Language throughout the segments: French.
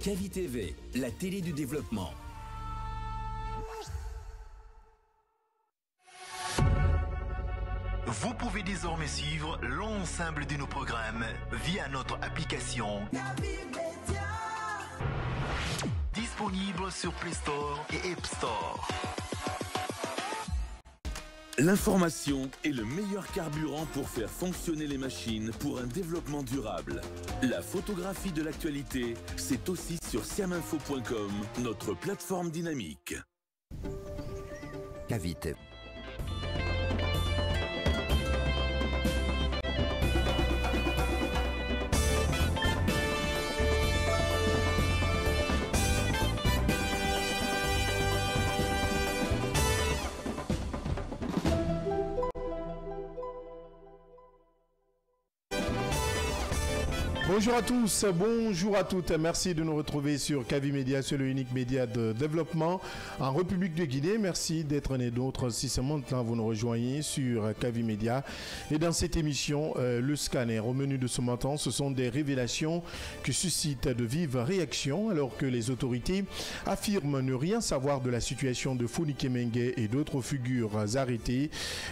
Kavi TV, la télé du développement. Vous pouvez désormais suivre l'ensemble de nos programmes via notre application disponible sur Play Store et App Store. L'information est le meilleur carburant pour faire fonctionner les machines pour un développement durable. La photographie de l'actualité, c'est aussi sur siaminfo.com, notre plateforme dynamique. Kavi TV. Bonjour à tous, bonjour à toutes, merci de nous retrouver sur Kavi Média, sur le unique média de développement en République de Guinée. Merci d'être né d'autres. Si ce maintenant vous nous rejoignez sur Kavi Média. Et dans cette émission, le scanner, au menu de ce matin, ce sont des révélations qui suscitent de vives réactions alors que les autorités affirment ne rien savoir de la situation de Founike Mengue et d'autres figures arrêtées.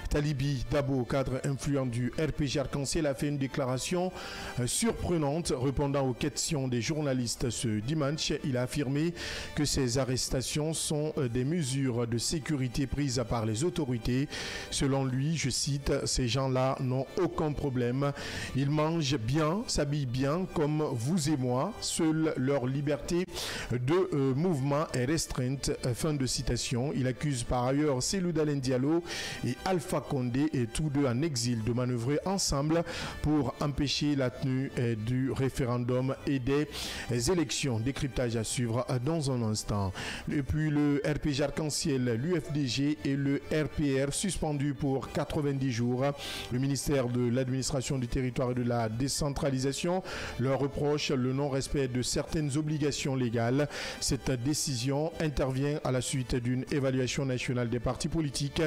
Talibi Dabo, cadre influent du RPG Arc-en-Ciel, a fait une déclaration surprenante répondant aux questions des journalistes ce dimanche. Il a affirmé que ces arrestations sont des mesures de sécurité prises par les autorités. Selon lui, je cite, ces gens-là n'ont aucun problème. Ils mangent bien, s'habillent bien comme vous et moi. Seule leur liberté de mouvement est restreinte. Fin de citation. Il accuse par ailleurs Cellou Dalein Diallo et Alpha Condé, et tous deux en exil, de manœuvrer ensemble pour empêcher la tenue du référendum et des élections. Décryptage à suivre dans un instant. Et puis le RPG Arc-en-Ciel, l'UFDG et le RPR suspendus pour 90 jours. Le ministère de l'Administration du Territoire et de la Décentralisation leur reproche le non-respect de certaines obligations légales. Cette décision intervient à la suite d'une évaluation nationale des partis politiques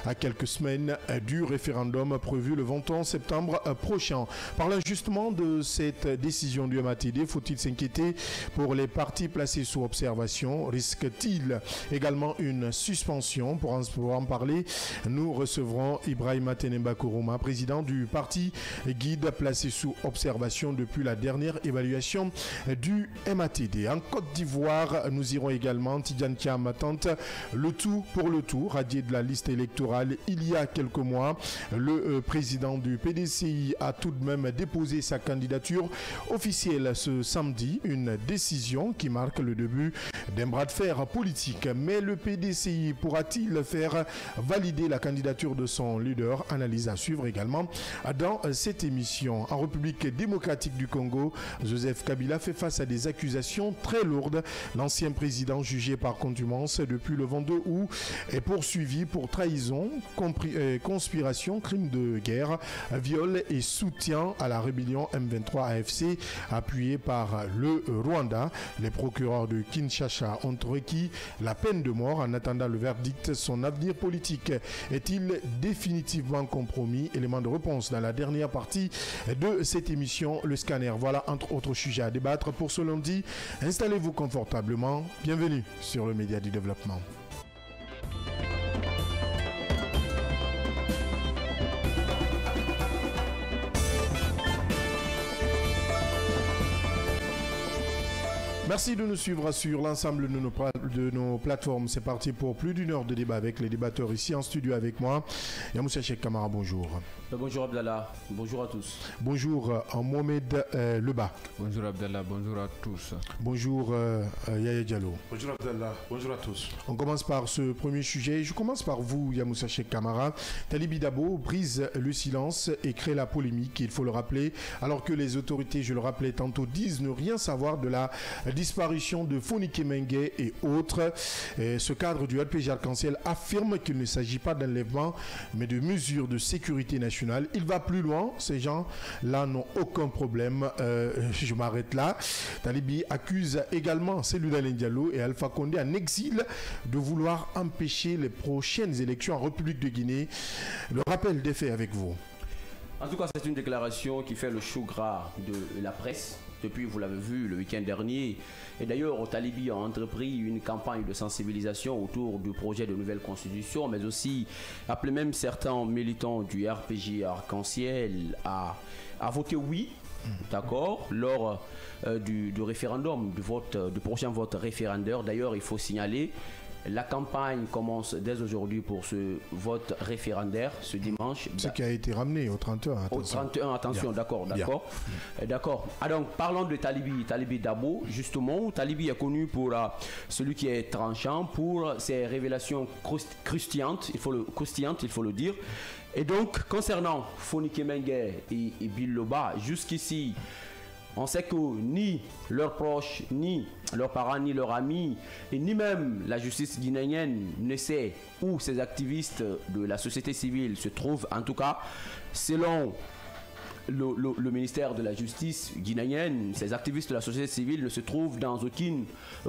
à quelques semaines du référendum prévu le 21 septembre prochain. Parlant justement de cette décision du MATD, faut-il s'inquiéter pour les partis placés sous observation? Risque-t-il également une suspension? Pour en parler, nous recevrons Ibrahima Tenemba Kourouma, président du parti Guide, placé sous observation depuis la dernière évaluation du MATD. En Côte d'Ivoire, nous irons également Tidiane Thiam tente le tout pour le tout, radié de la liste électorale il y a quelques mois. Le président du PDCI a tout de même déposé sa candidature officielle ce samedi, une décision qui marque le début d'un bras de fer politique. Mais le PDCI pourra-t-il faire valider la candidature de son leader? Analyse à suivre également dans cette émission. En République démocratique du Congo, Joseph Kabila fait face à des accusations très lourdes. L'ancien président, jugé par contumace depuis le 22 août, est poursuivi pour trahison, conspiration, crime de guerre, viol et soutien à la rébellion M23 AFC appuyé par le Rwanda. Les procureurs de Kinshasa ont requis la peine de mort en attendant le verdict. Son avenir politique est-il définitivement compromis? Élément de réponse dans la dernière partie de cette émission, le scanner. Voilà entre autres sujets à débattre pour ce lundi. Installez-vous confortablement. Bienvenue sur le média du développement. Merci de nous suivre sur l'ensemble de nos plateformes. C'est parti pour plus d'une heure de débat avec les débatteurs ici en studio avec moi. Yamoussa Cheikh Kamara, bonjour. Bonjour Abdallah, bonjour à tous. Bonjour Mohamed Leba. Bonjour Abdallah, bonjour à tous. Bonjour Yaya Diallo. Bonjour Abdallah, bonjour à tous. On commence par ce premier sujet. Je commence par vous, Yamoussa Cheikh Kamara. Talibi Dabo brise le silence et crée la polémique, il faut le rappeler, alors que les autorités, je le rappelais tantôt, disent ne rien savoir de la disparition de Founike Mengue et autres. Et ce cadre du RPG Arc-en-Ciel affirme qu'il ne s'agit pas d'enlèvement, mais de mesures de sécurité nationale. Il va plus loin. Ces gens-là n'ont aucun problème. Je m'arrête là. Talibi accuse également Cellou Dalein Diallo et Alpha Condé en exil de vouloir empêcher les prochaines élections en République de Guinée. Le rappel des faits avec vous. En tout cas, c'est une déclaration qui fait le chaud gras de la presse. depuis, vous l'avez vu, le week-end dernier. Et d'ailleurs, Talibi a entrepris une campagne de sensibilisation autour du projet de nouvelle constitution, mais aussi appelé même certains militants du RPG Arc-en-Ciel à voter oui, d'accord, lors du référendum, du prochain vote référendaire. D'ailleurs, il faut signaler, la campagne commence dès aujourd'hui pour ce vote référendaire, ce dimanche. Ce qui a été ramené au 31. Attention. Au 31, attention, d'accord. D'accord. Alors, parlons de Talibi Dabo, justement. Talibi est connu pour celui qui est tranchant, pour ses révélations croustillantes, il faut le dire. Et donc, concernant Fonike Mengue et Bill Loba, jusqu'ici, on sait que ni leurs proches, ni leurs parents, ni leurs amis, et ni même la justice guinéenne ne sait où ces activistes de la société civile se trouvent. En tout cas, selon le ministère de la Justice guinéenne, ces activistes de la société civile ne se trouvent dans aucune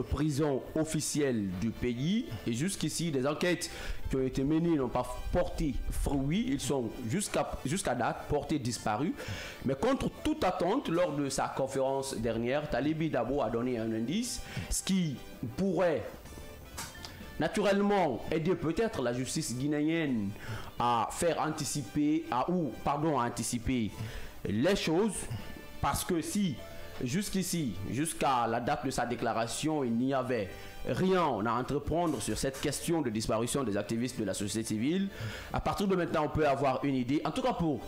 prison officielle du pays. Et jusqu'ici, des enquêtes qui ont été menées n'ont pas porté fruit. Ils sont jusqu'à date portés disparus. Mais contre toute attente, lors de sa conférence dernière, Talibi Dabo a donné un indice, ce qui pourrait naturellement aider peut-être la justice guinéenne à faire anticiper, à anticiper les choses, parce que si jusqu'ici, jusqu'à la date de sa déclaration, il n'y avait rien à entreprendre sur cette question de disparition des activistes de la société civile, à partir de maintenant on peut avoir une idée. En tout cas pour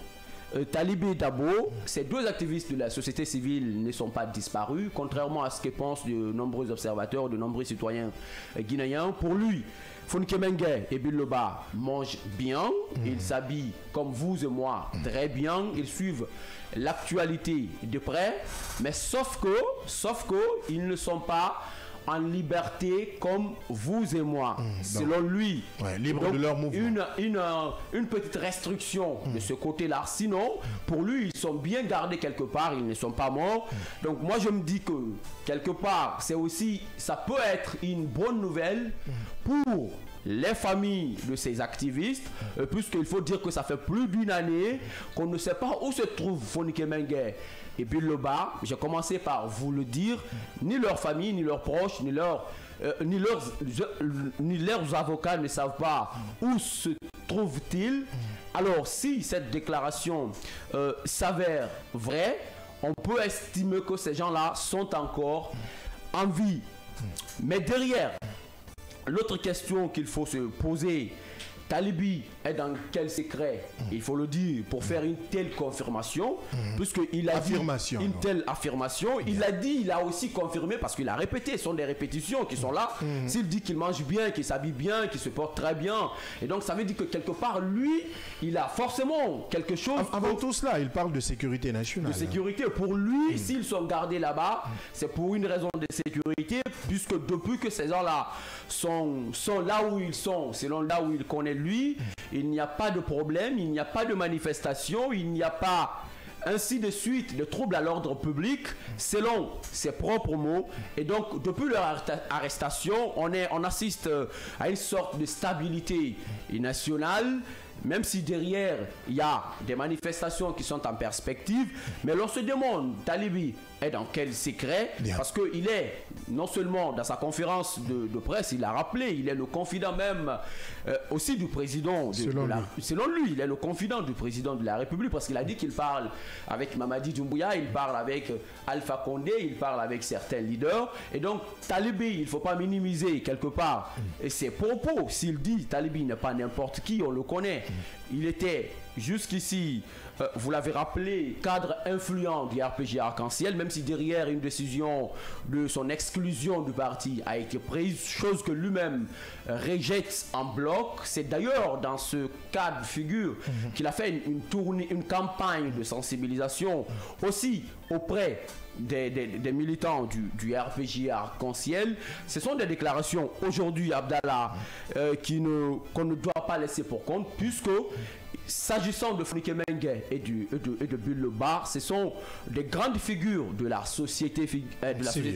Talibi Dabo, ces deux activistes de la société civile ne sont pas disparus, contrairement à ce que pensent de nombreux observateurs, de nombreux citoyens guinéens. Pour lui, Fonike Mengue et Bill Loba mangent bien, ils s'habillent comme vous et moi très bien, ils suivent l'actualité de près, mais sauf que ils ne sont pas en liberté comme vous et moi, selon lui. Libre de leur mouvement. Une petite restriction de ce côté-là. Sinon, pour lui, ils sont bien gardés quelque part, ils ne sont pas morts. Donc moi, je me dis que quelque part, ça peut être une bonne nouvelle pour les familles de ces activistes, puisqu'il faut dire que ça fait plus d'une année qu'on ne sait pas où se trouve Fonike Mengue et Bill Loba. J'ai commencé par vous le dire, ni leur famille, ni leurs proches, ni leurs avocats ne savent pas où se trouvent-ils. Alors, si cette déclaration s'avère vraie, on peut estimer que ces gens-là sont encore en vie. Mais derrière, l'autre question qu'il faut se poser, Talibi est dans quel secret, il faut le dire, pour faire une telle confirmation, puisqu'il a dit une telle affirmation, il a dit, il a aussi confirmé, parce qu'il a répété, ce sont des répétitions qui sont là. S'il dit qu'il mange bien, qu'il s'habille bien, qu'il se porte très bien, et donc ça veut dire que quelque part, lui, il a forcément quelque chose. Avant tout cela, il parle de sécurité nationale. De sécurité. Pour lui, s'ils sont gardés là-bas, c'est pour une raison de sécurité, puisque depuis que ces gens-là sont là où ils sont, selon là où il connaît lui, il n'y a pas de problème, il n'y a pas de manifestation, il n'y a pas ainsi de suite de troubles à l'ordre public, selon ses propres mots. Et donc depuis leur arrestation, on assiste à une sorte de stabilité nationale, même si derrière il y a des manifestations qui sont en perspective. Mais l'on se demande, Talibi est dans quel secret? Parce qu'il est non seulement dans sa conférence de presse, il a rappelé, il est le confident même aussi du président selon lui, il est le confident du président de la République, parce qu'il a dit qu'il parle avec Mamadi Doumbouya, il parle avec Alpha Condé, il parle avec certains leaders. Et donc Talibi, il ne faut pas minimiser quelque part ses propos. S'il dit Talibi n'est pas n'importe qui, on le connaît. Il était jusqu'ici, vous l'avez rappelé, cadre influent du RPG Arc-en-Ciel, même si derrière une décision de son exclusion du parti a été prise, chose que lui-même rejette en bloc. C'est d'ailleurs dans ce cas de figure qu'il a fait une campagne de sensibilisation aussi auprès des militants du RPG Arc-en-Ciel. Ce sont des déclarations aujourd'hui, Abdallah, qu'on ne doit pas laisser pour compte, puisque s'agissant de Fonike Mengue et de Bill Loba, ce sont des grandes figures de la société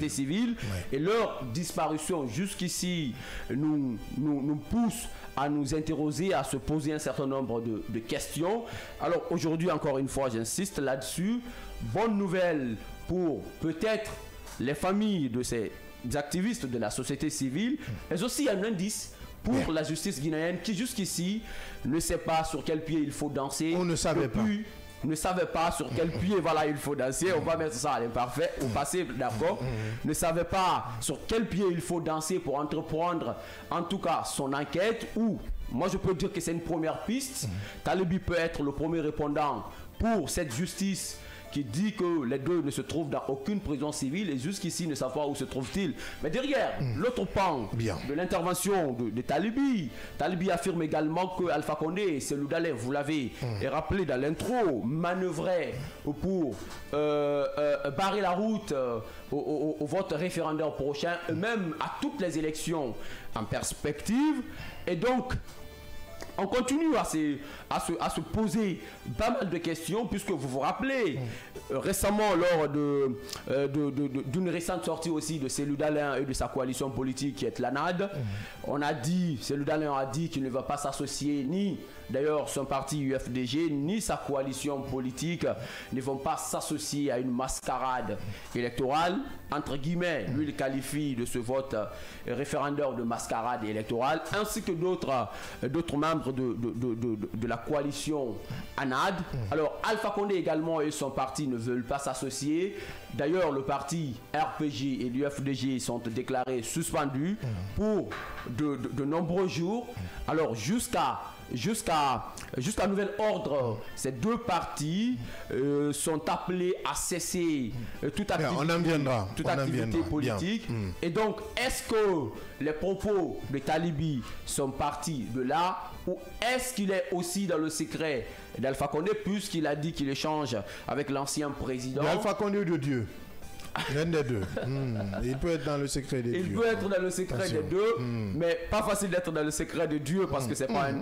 civile, et leur disparition jusqu'ici nous pousse à nous interroger, à se poser un certain nombre de questions. Alors aujourd'hui, encore une fois, j'insiste là-dessus, bonne nouvelle pour peut-être les familles de ces activistes de la société civile, mais aussi un indice pour la justice guinéenne qui jusqu'ici ne sait pas sur quel pied il faut danser. On ne savait pas. Ne savait pas sur quel pied il faut danser, on va mettre ça à l'imparfait, au passé, d'accord, ne savait pas sur quel pied il faut danser pour entreprendre en tout cas son enquête, ou moi je peux dire que c'est une première piste. Talibi peut être le premier répondant pour cette justice qui dit que les deux ne se trouvent dans aucune prison civile et jusqu'ici ne savent pas où se trouvent-ils. Mais derrière, l'autre pan de l'intervention de Talibi, Talibi affirme également que Alpha Condé et Cellou Dalein, vous l'avez rappelé dans l'intro, manœuvraient pour barrer la route au vote référendaire prochain, même à toutes les élections en perspective. Et donc, on continue à se poser pas mal de questions, puisque vous vous rappelez, récemment, lors d'une récente sortie aussi de Cellou Dalein et de sa coalition politique qui est l'ANAD, Cellou Dalein a dit qu'il ne va pas s'associer, ni d'ailleurs son parti UFDG, ni sa coalition politique ne vont pas s'associer à une mascarade électorale. Entre guillemets, lui il qualifie de ce vote référendaire de mascarade électorale, ainsi que d'autres membres de la coalition ANAD. Alors Alpha Condé également et son parti ne veulent pas s'associer. D'ailleurs, le parti RPG et l'UFDG sont déclarés suspendus pour de nombreux jours. Alors jusqu'à nouvel ordre, ces deux partis sont appelés à cesser toute activité politique. Et donc, est-ce que les propos de Talibi sont partis de là, ou est-ce qu'il est aussi dans le secret d'Alpha Condé, puisqu'il a dit qu'il échange avec l'ancien président? Alpha Condé de Dieu. L'un des deux. Il peut être dans le secret des dieux. Il peut être dans le secret des deux, mais pas facile d'être dans le secret de Dieu parce que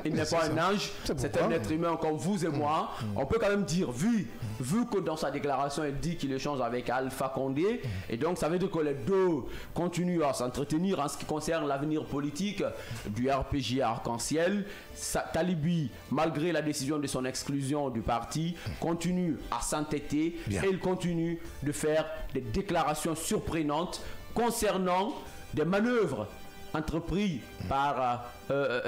il n'est pas un ange, c'est un être humain comme vous et moi. On peut quand même dire, vu que dans sa déclaration, il dit qu'il échange avec Alpha Condé, et donc ça veut dire que les deux continuent à s'entretenir en ce qui concerne l'avenir politique du RPG Arc-en-Ciel. Talibi, malgré la décision de son exclusion du parti, continue à s'entêter et il continue de faire des déclarations surprenantes concernant des manœuvres entreprises par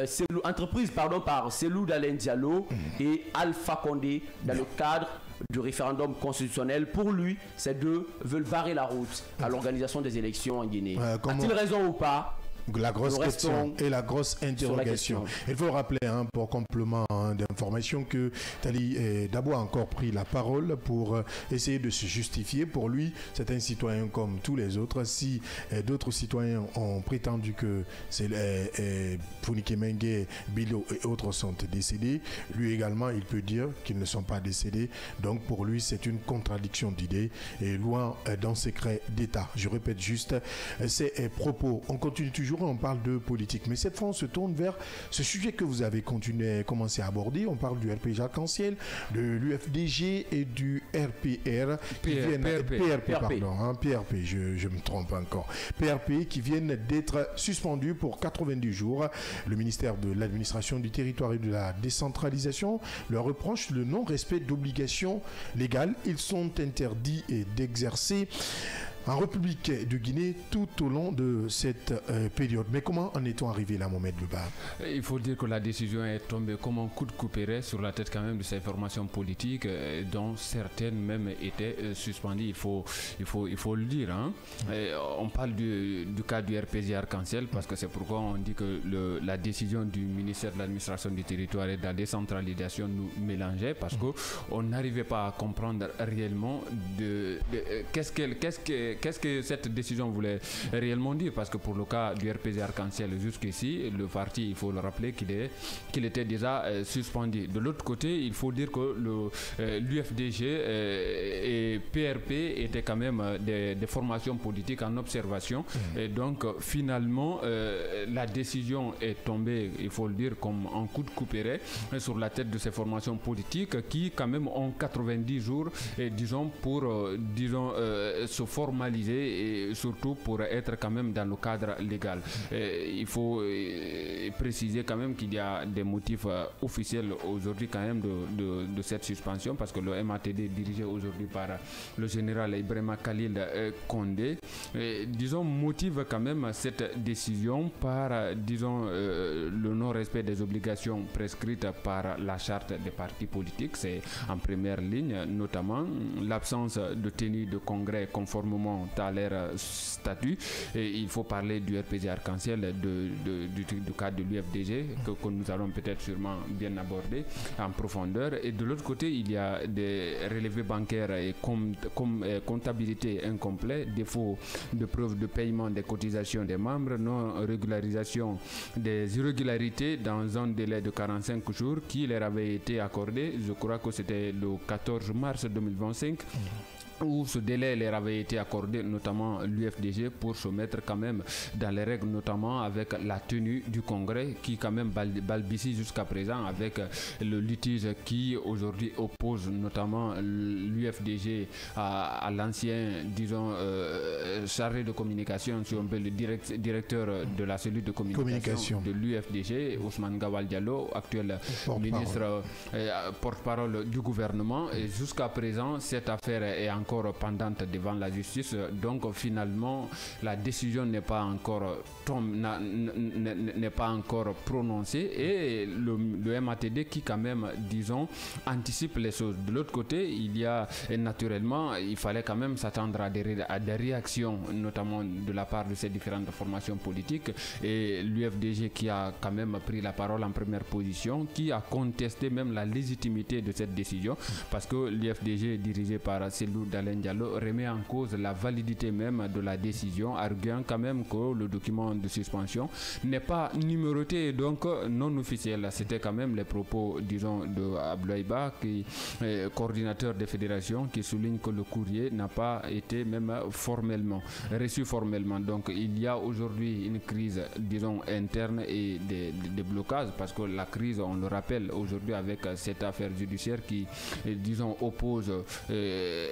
Cellou Dalein Diallo et Alpha Condé dans le cadre du référendum constitutionnel. Pour lui, ces deux veulent barrer la route à l'organisation des élections en Guinée. A-t-il raison ou pas? La grosse question et la grosse interrogation. Il faut rappeler, pour complément d'information, que Tali Dabo a encore pris la parole pour essayer de se justifier. Pour lui, c'est un citoyen comme tous les autres. Si d'autres citoyens ont prétendu que Funike Mengue, Bilo et autres sont décédés, lui également, il peut dire qu'ils ne sont pas décédés. Donc pour lui, c'est une contradiction d'idées et loin d'un secret d'État. Je répète juste ces propos. On continue toujours. On parle de politique, mais cette fois on se tourne vers ce sujet que vous avez commencé à aborder. On parle du RPG Arc-en-Ciel, de l'UFDG et du RPR PRP, je me trompe encore. PRP qui viennent d'être suspendus pour 90 jours. Le ministère de l'Administration du Territoire et de la Décentralisation leur reproche le non-respect d'obligations légales. Ils sont interdits d'exercer en République de Guinée tout au long de cette période. Mais comment en est-on arrivé là, Mohamed Louba? Il faut dire que la décision est tombée comme un coup de couperet sur la tête quand même de ces formations politiques dont certaines même étaient suspendues, il faut le dire. On parle du cas du RPG Arc-en-Ciel parce que c'est pourquoi on dit que la décision du ministère de l'Administration du Territoire et de la Décentralisation nous mélangeait parce qu'on n'arrivait pas à comprendre réellement qu'est-ce que cette décision voulait réellement dire, parce que pour le cas du RPG Arc-en-Ciel jusqu'ici, le parti, il faut le rappeler qu'il était déjà suspendu. De l'autre côté, il faut dire que l'UFDG et PRP étaient quand même des formations politiques en observation. Et donc finalement, la décision est tombée, il faut le dire, comme un coup de couperet sur la tête de ces formations politiques qui quand même ont 90 jours, pour se former formaliser et surtout pour être quand même dans le cadre légal. Il faut préciser quand même qu'il y a des motifs officiels aujourd'hui quand même de cette suspension, parce que le MATD dirigé aujourd'hui par le général Ibrahima Khalil Condé, disons, motive quand même cette décision par, disons, le non-respect des obligations prescrites par la charte des partis politiques. C'est en première ligne, notamment l'absence de tenue de congrès conformément à leur statut. Et il faut parler du RPG Arc-en-Ciel, du cadre de l'UFDG, que nous allons peut-être sûrement bien aborder en profondeur. Et de l'autre côté, il y a des relevés bancaires et comptabilité incomplète, défaut de preuve de paiement des cotisations des membres, non-régularisation des irrégularités dans un délai de 45 jours qui leur avait été accordé, je crois que c'était le 14 mars 2025. Où ce délai leur avait été accordé, notamment l'UFDG, pour se mettre quand même dans les règles, notamment avec la tenue du congrès qui quand même balbutie jusqu'à présent, avec le litige qui aujourd'hui oppose notamment l'UFDG à l'ancien, disons, chargé de communication, si on veut, le directeur de la cellule de communication de l'UFDG, Ousmane Gawal Diallo, actuel ministre porte-parole du gouvernement. Et jusqu'à présent, cette affaire est encore pendante devant la justice, donc finalement la décision n'est pas encore prononcée, et le MATD qui quand même, disons, anticipe les choses. De l'autre côté, il y a naturellement, il fallait quand même s'attendre à des réactions, notamment de la part de ces différentes formations politiques, et l'UFDG qui a quand même pris la parole en première position, qui a contesté même la légitimité de cette décision, parce que l'UFDG dirigé par Cellou Dalein Diallo remet en cause la validité même de la décision, arguant quand même que le document de suspension n'est pas numéroté et donc non officiel. C'était quand même les propos, disons, de Abdoulaye, qui est coordinateur des fédérations, qui souligne que le courrier n'a pas été même reçu formellement. Donc il y a aujourd'hui une crise, disons, interne et des blocages, parce que la crise, on le rappelle aujourd'hui avec cette affaire judiciaire qui, disons, oppose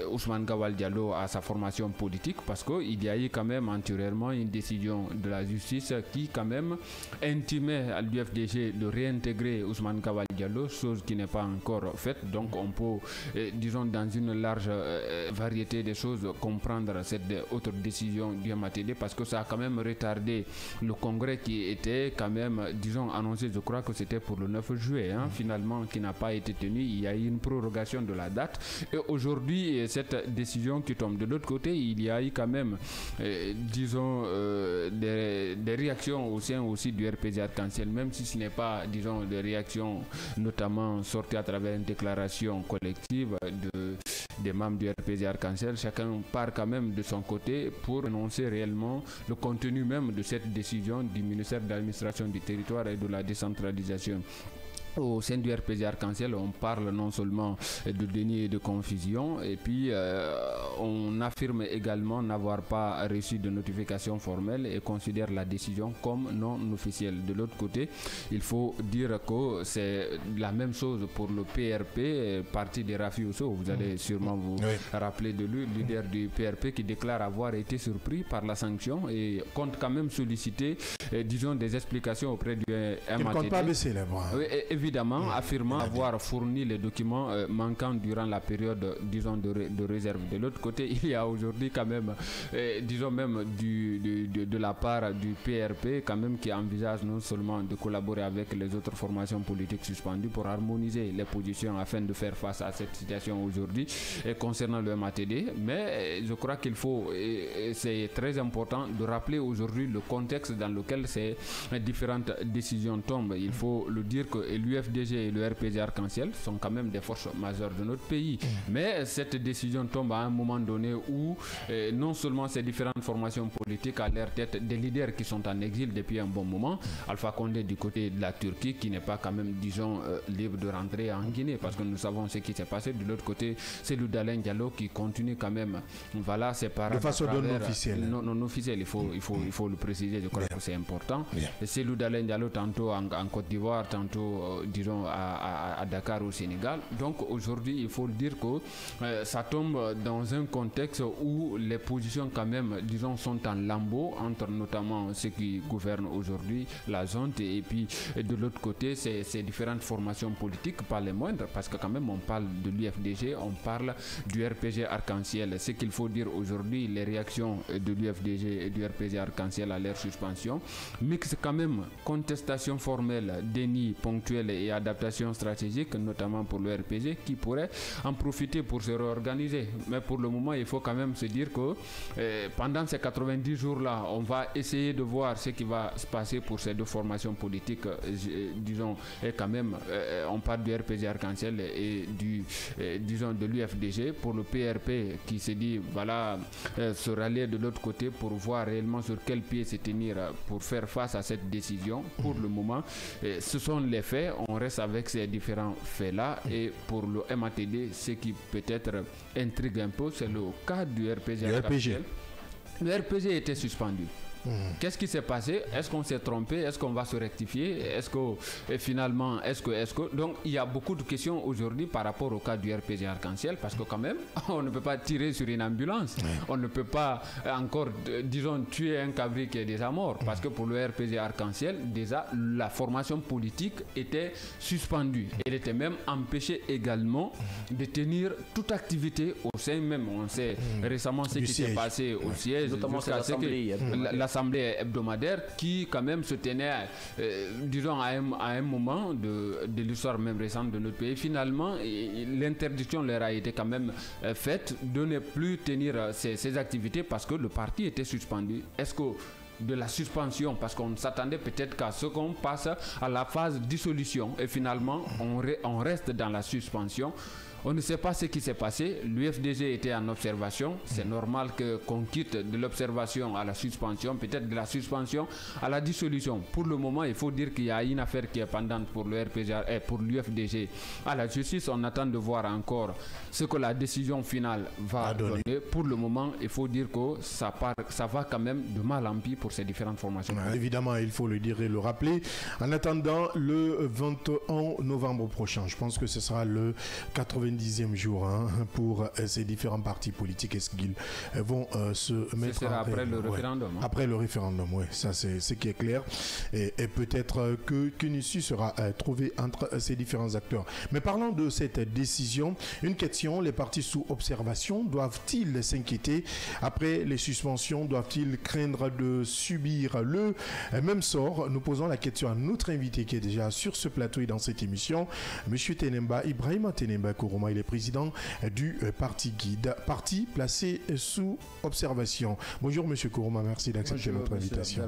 Ousmane Gawal Diallo à sa formation politique, parce qu'il y a eu quand même antérieurement une décision de la justice qui quand même intimait à l'UFDG de réintégrer Ousmane Gawal Diallo, chose qui n'est pas encore faite. Donc on peut, disons, dans une large variété de choses, comprendre cette autre décision du MATD, parce que ça a quand même retardé le congrès qui était quand même, disons, annoncé, je crois que c'était pour le 9 juillet, finalement, qui n'a pas été tenu. Il y a eu une prorogation de la date, et aujourd'hui, cette décision qui tombe. De l'autre côté, il y a eu quand même, disons, des réactions au sein aussi du RPG Arc-en-Ciel, même si ce n'est pas, disons, des réactions notamment sorties à travers une déclaration collective des membres du RPG Arc-en-Ciel. Chacun part quand même de son côté pour énoncer réellement le contenu même de cette décision du ministère de l'administration du territoire et de la décentralisation. Au sein du RPG Arc-en-Ciel, on parle non seulement de déni et de confusion, et puis on affirme également n'avoir pas reçu de notification formelle et considère la décision comme non officielle. De l'autre côté, il faut dire que c'est la même chose pour le PRP, parti de Rafi Ousso. Vous allez sûrement vous rappeler de lui, leader du PRP, qui déclare avoir été surpris par la sanction et compte quand même solliciter, disons, des explications auprès du MATD. Il ne compte pas baisser les bras. Oui, évidemment, affirmant avoir fourni les documents manquants durant la période, disons, de réserve. De l'autre côté, il y a aujourd'hui quand même, disons même de la part du PRP, quand même, qui envisage non seulement de collaborer avec les autres formations politiques suspendues pour harmoniser les positions afin de faire face à cette situation aujourd'hui concernant le MATD. Mais je crois qu'il faut, c'est très important de rappeler aujourd'hui le contexte dans lequel ces différentes décisions tombent. Il faut le dire que l'UFDG et le RPG Arc-en-Ciel sont quand même des forces majeures de notre pays. Mais cette décision tombe à un moment donné où non seulement ces différentes formations politiques à leur tête des leaders qui sont en exil depuis un bon moment, Alpha Condé du côté de la Turquie qui n'est pas quand même, disons, libre de rentrer en Guinée, parce que nous savons ce qui s'est passé. De l'autre côté, c'est Cellou Dalein Diallo qui continue quand même, voilà, c'est par de façon non officielle. Non officielle, il faut le préciser, je crois que c'est important. C'est Cellou Dalein Diallo tantôt en Côte d'Ivoire, tantôt disons, à Dakar au Sénégal. Donc aujourd'hui, il faut dire que ça tombe dans un contexte où les positions quand même, disons, sont en lambeaux entre notamment ceux qui gouvernent aujourd'hui la zone et puis de l'autre côté, ces différentes formations politiques, pas les moindres, parce que quand même on parle de l'UFDG, on parle du RPG Arc-en-Ciel. Ce qu'il faut dire aujourd'hui, les réactions de l'UFDG et du RPG Arc-en-Ciel à leur suspension mixent quand même contestation formelle, déni ponctuel et adaptation stratégique, notamment pour le RPG, qui pourrait en profiter pour se réorganiser. Mais pour le moment, il faut quand même se dire que pendant ces 90 jours-là, on va essayer de voir ce qui va se passer pour ces deux formations politiques, disons, et quand même, on parle du RPG Arc-en-Ciel et disons, de l'UFDG. Pour le PRP qui se dit, voilà, se rallier de l'autre côté pour voir réellement sur quel pied se tenir pour faire face à cette décision. Pour le moment, ce sont les faits, on reste avec ces différents faits-là. Et pour le MATD, ce qui peut-être intrigue un peu, c'est le cas du RPG Arc-en-Ciel. Le RPG était suspendu. Qu'est-ce qui s'est passé? Est-ce qu'on s'est trompé? Est-ce qu'on va se rectifier? Est-ce que finalement, est-ce que... Donc, il y a beaucoup de questions aujourd'hui par rapport au cas du RPG Arc-en-Ciel, parce que quand même, on ne peut pas tirer sur une ambulance. On ne peut pas encore, disons, tuer un cabri qui est déjà mort, parce que pour le RPG Arc-en-Ciel, déjà, la formation politique était suspendue. Elle était même empêchée également de tenir toute activité au sein même. On sait récemment ce qui s'est passé au siège, notamment l'Assemblée hebdomadaire qui quand même se tenait, disons, à un moment de l'histoire même récente de notre pays. Finalement, l'interdiction leur a été quand même faite de ne plus tenir ces activités parce que le parti était suspendu. Est-ce que de la suspension, parce qu'on s'attendait peut-être qu'à ce qu'on passe à la phase dissolution et finalement on reste dans la suspension. On ne sait pas ce qui s'est passé. L'UFDG était en observation. C'est normal qu'on quitte de l'observation à la suspension, peut-être de la suspension à la dissolution. Pour le moment, il faut dire qu'il y a une affaire qui est pendante pour le RPG et pour l'UFDG à la justice. On attend de voir encore ce que la décision finale va donner. Pour le moment, il faut dire que ça va quand même de mal en pis pour ces différentes formations. Évidemment, il faut le dire et le rappeler. En attendant, le 21 novembre prochain, je pense que ce sera le 90e jour pour ces différents partis politiques. Est-ce qu'ils vont se mettre... Ce sera après le référendum. Après le référendum, oui. Ça, c'est ce qui est clair. Et peut-être qu'une issue sera trouvée entre ces différents acteurs. Mais parlant de cette décision, une question, les partis sous observation doivent-ils s'inquiéter après les suspensions? Doivent-ils craindre de subir le même sort? Nous posons la question à notre invité qui est déjà sur ce plateau et dans cette émission, M. Tenemba, Ibrahima Tenemba Kourouma. Il est président du parti Guide, parti placé sous observation. Bonjour M. Kourouma, merci d'accepter notre invitation.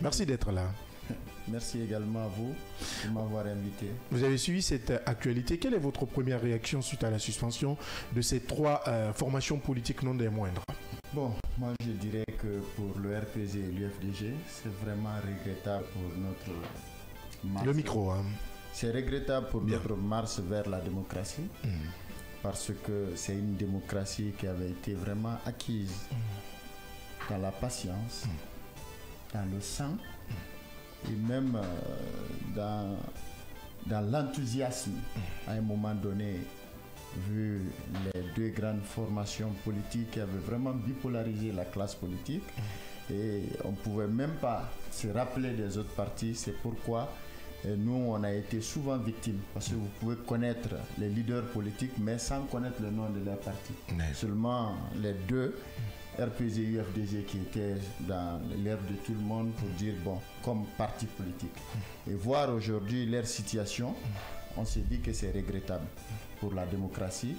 Merci d'être là. Merci également à vous de m'avoir invité. Vous avez suivi cette actualité. Quelle est votre première réaction suite à la suspension de ces trois formations politiques non des moindres? Bon, moi je dirais que pour le RPG et l'UFDG, c'est vraiment regrettable pour notre marche. Le micro, C'est regrettable pour notre marche vers la démocratie, parce que c'est une démocratie qui avait été vraiment acquise dans la patience, dans le sang, et même dans l'enthousiasme à un moment donné, vu les deux grandes formations politiques qui avaient vraiment bipolarisé la classe politique, et on ne pouvait même pas se rappeler des autres partis. C'est pourquoi nous, on a été souvent victimes, parce que vous pouvez connaître les leaders politiques, mais sans connaître le nom de leur parti. Seulement les deux, RPG et UFDG, qui étaient dans l'air de tout le monde pour dire, bon, comme parti politique. Et voir aujourd'hui leur situation, on s'est dit que c'est regrettable pour la démocratie.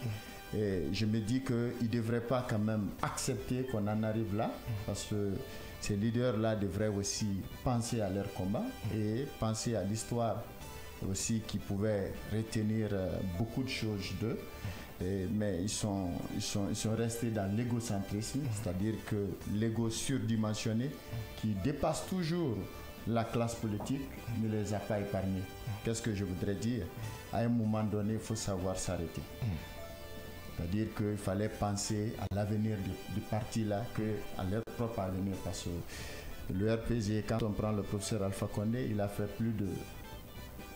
Et je me dis qu'ils ne devraient pas quand même accepter qu'on en arrive là, parce que ces leaders-là devraient aussi penser à leur combat et penser à l'histoire aussi qui pouvait retenir beaucoup de choses d'eux. Mais ils sont restés dans l'égocentrisme, c'est-à-dire que l'ego surdimensionné qui dépasse toujours la classe politique ne les a pas épargnés. Qu'est-ce que je voudrais dire? À un moment donné, il faut savoir s'arrêter. C'est-à-dire qu'il fallait penser à l'avenir du parti-là qu'à leur propre avenir. Parce que le RPG, quand on prend le professeur Alpha Condé, il a fait plus de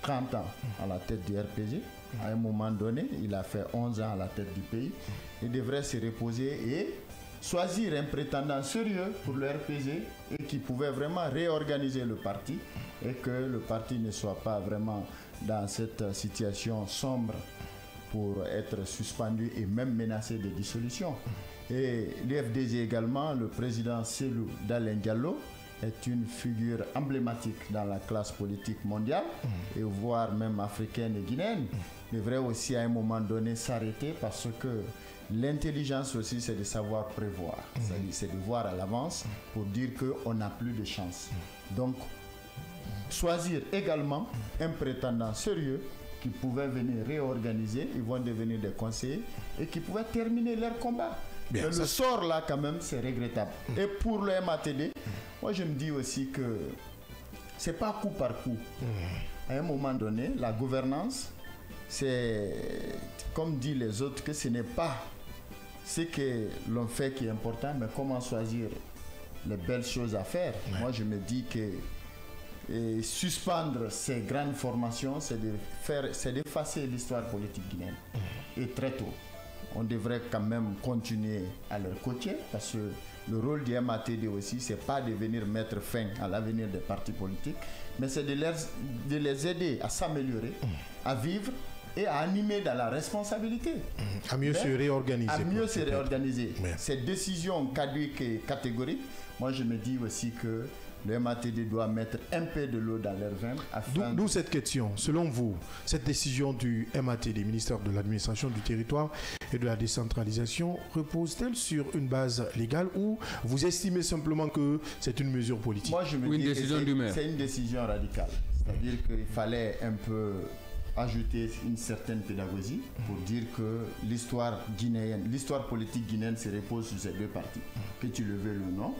30 ans à la tête du RPG. À un moment donné, il a fait 11 ans à la tête du pays. Il devrait se reposer et choisir un prétendant sérieux pour le RPG et qui pouvait vraiment réorganiser le parti et que le parti ne soit pas vraiment dans cette situation sombre pour être suspendu et même menacé de dissolution. Et l'UFDG également, le président Cellou Dalein Diallo est une figure emblématique dans la classe politique mondiale et voire même africaine et guinéenne. Il devrait aussi à un moment donné s'arrêter parce que l'intelligence aussi c'est de savoir prévoir, c'est de voir à l'avance pour dire qu'on n'a plus de chance. Donc choisir également un prétendant sérieux qui pouvait venir réorganiser, ils vont devenir des conseillers et qui pouvaient terminer leur combat. Bien, le sort là quand même c'est regrettable. Et pour le MATD, moi je me dis aussi que c'est pas coup par coup. À un moment donné, la gouvernance, c'est comme disent les autres que ce n'est pas ce que l'on fait qui est important, mais comment choisir les belles choses à faire. Moi je me dis que suspendre ces grandes formations, c'est d'effacer l'histoire politique guinéenne. Et très tôt. On devrait quand même continuer à leur coacher parce que le rôle du MATD aussi, c'est pas de venir mettre fin à l'avenir des partis politiques, mais c'est de les aider à s'améliorer, à vivre et à animer dans la responsabilité. À mieux se réorganiser. À mieux se réorganiser. Ces décisions caduques et catégoriques, moi je me dis aussi que le MATD doit mettre un peu de l'eau dans leur vin. D'où cette question. Selon vous, cette décision du MATD, ministère de l'Administration du Territoire et de la Décentralisation, repose-t-elle sur une base légale ou vous estimez simplement que c'est une mesure politique? Moi, je me dis que c'est une décision radicale. C'est-à-dire qu'il fallait un peu ajouter une certaine pédagogie pour dire que l'histoire guinéenne, l'histoire politique guinéenne se repose sur ces deux partis, que tu le veuilles ou non.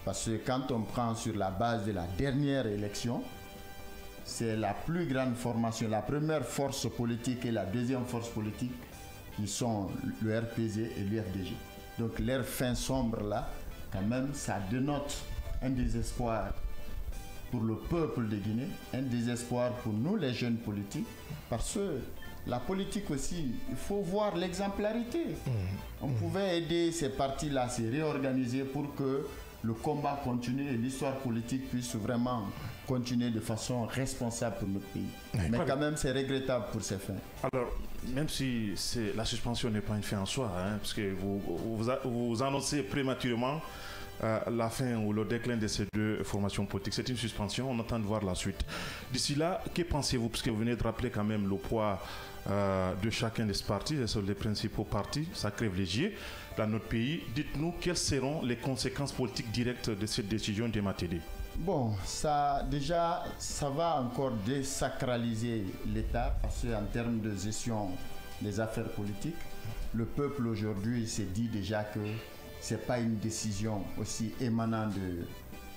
Parce que quand on prend sur la base de la dernière élection, c'est la plus grande formation, la première force politique et la deuxième force politique qui sont le RPG et l'UFDG. Donc leur fin sombre là, quand même, ça dénote un désespoir pour le peuple de Guinée, un désespoir pour nous les jeunes politiques, parce que la politique aussi, il faut voir l'exemplarité. On pouvait aider ces partis-là à se réorganiser pour que le combat continue et l'histoire politique puisse vraiment continuer de façon responsable pour notre pays. Mais quand même, c'est regrettable pour ces fins. Alors, même si la suspension n'est pas une fin en soi, parce que vous annoncez prématurément la fin ou le déclin de ces deux formations politiques. C'est une suspension, on attend de voir la suite. D'ici là, que pensez-vous? Parce que vous venez de rappeler quand même le poids de chacun des partis, et sur les principaux partis sacrés-privilégiés dans notre pays. Dites-nous quelles seront les conséquences politiques directes de cette décision du MATD. Bon, ça va encore désacraliser l'État parce qu'en termes de gestion des affaires politiques, le peuple aujourd'hui s'est dit déjà que ce n'est pas une décision aussi émanant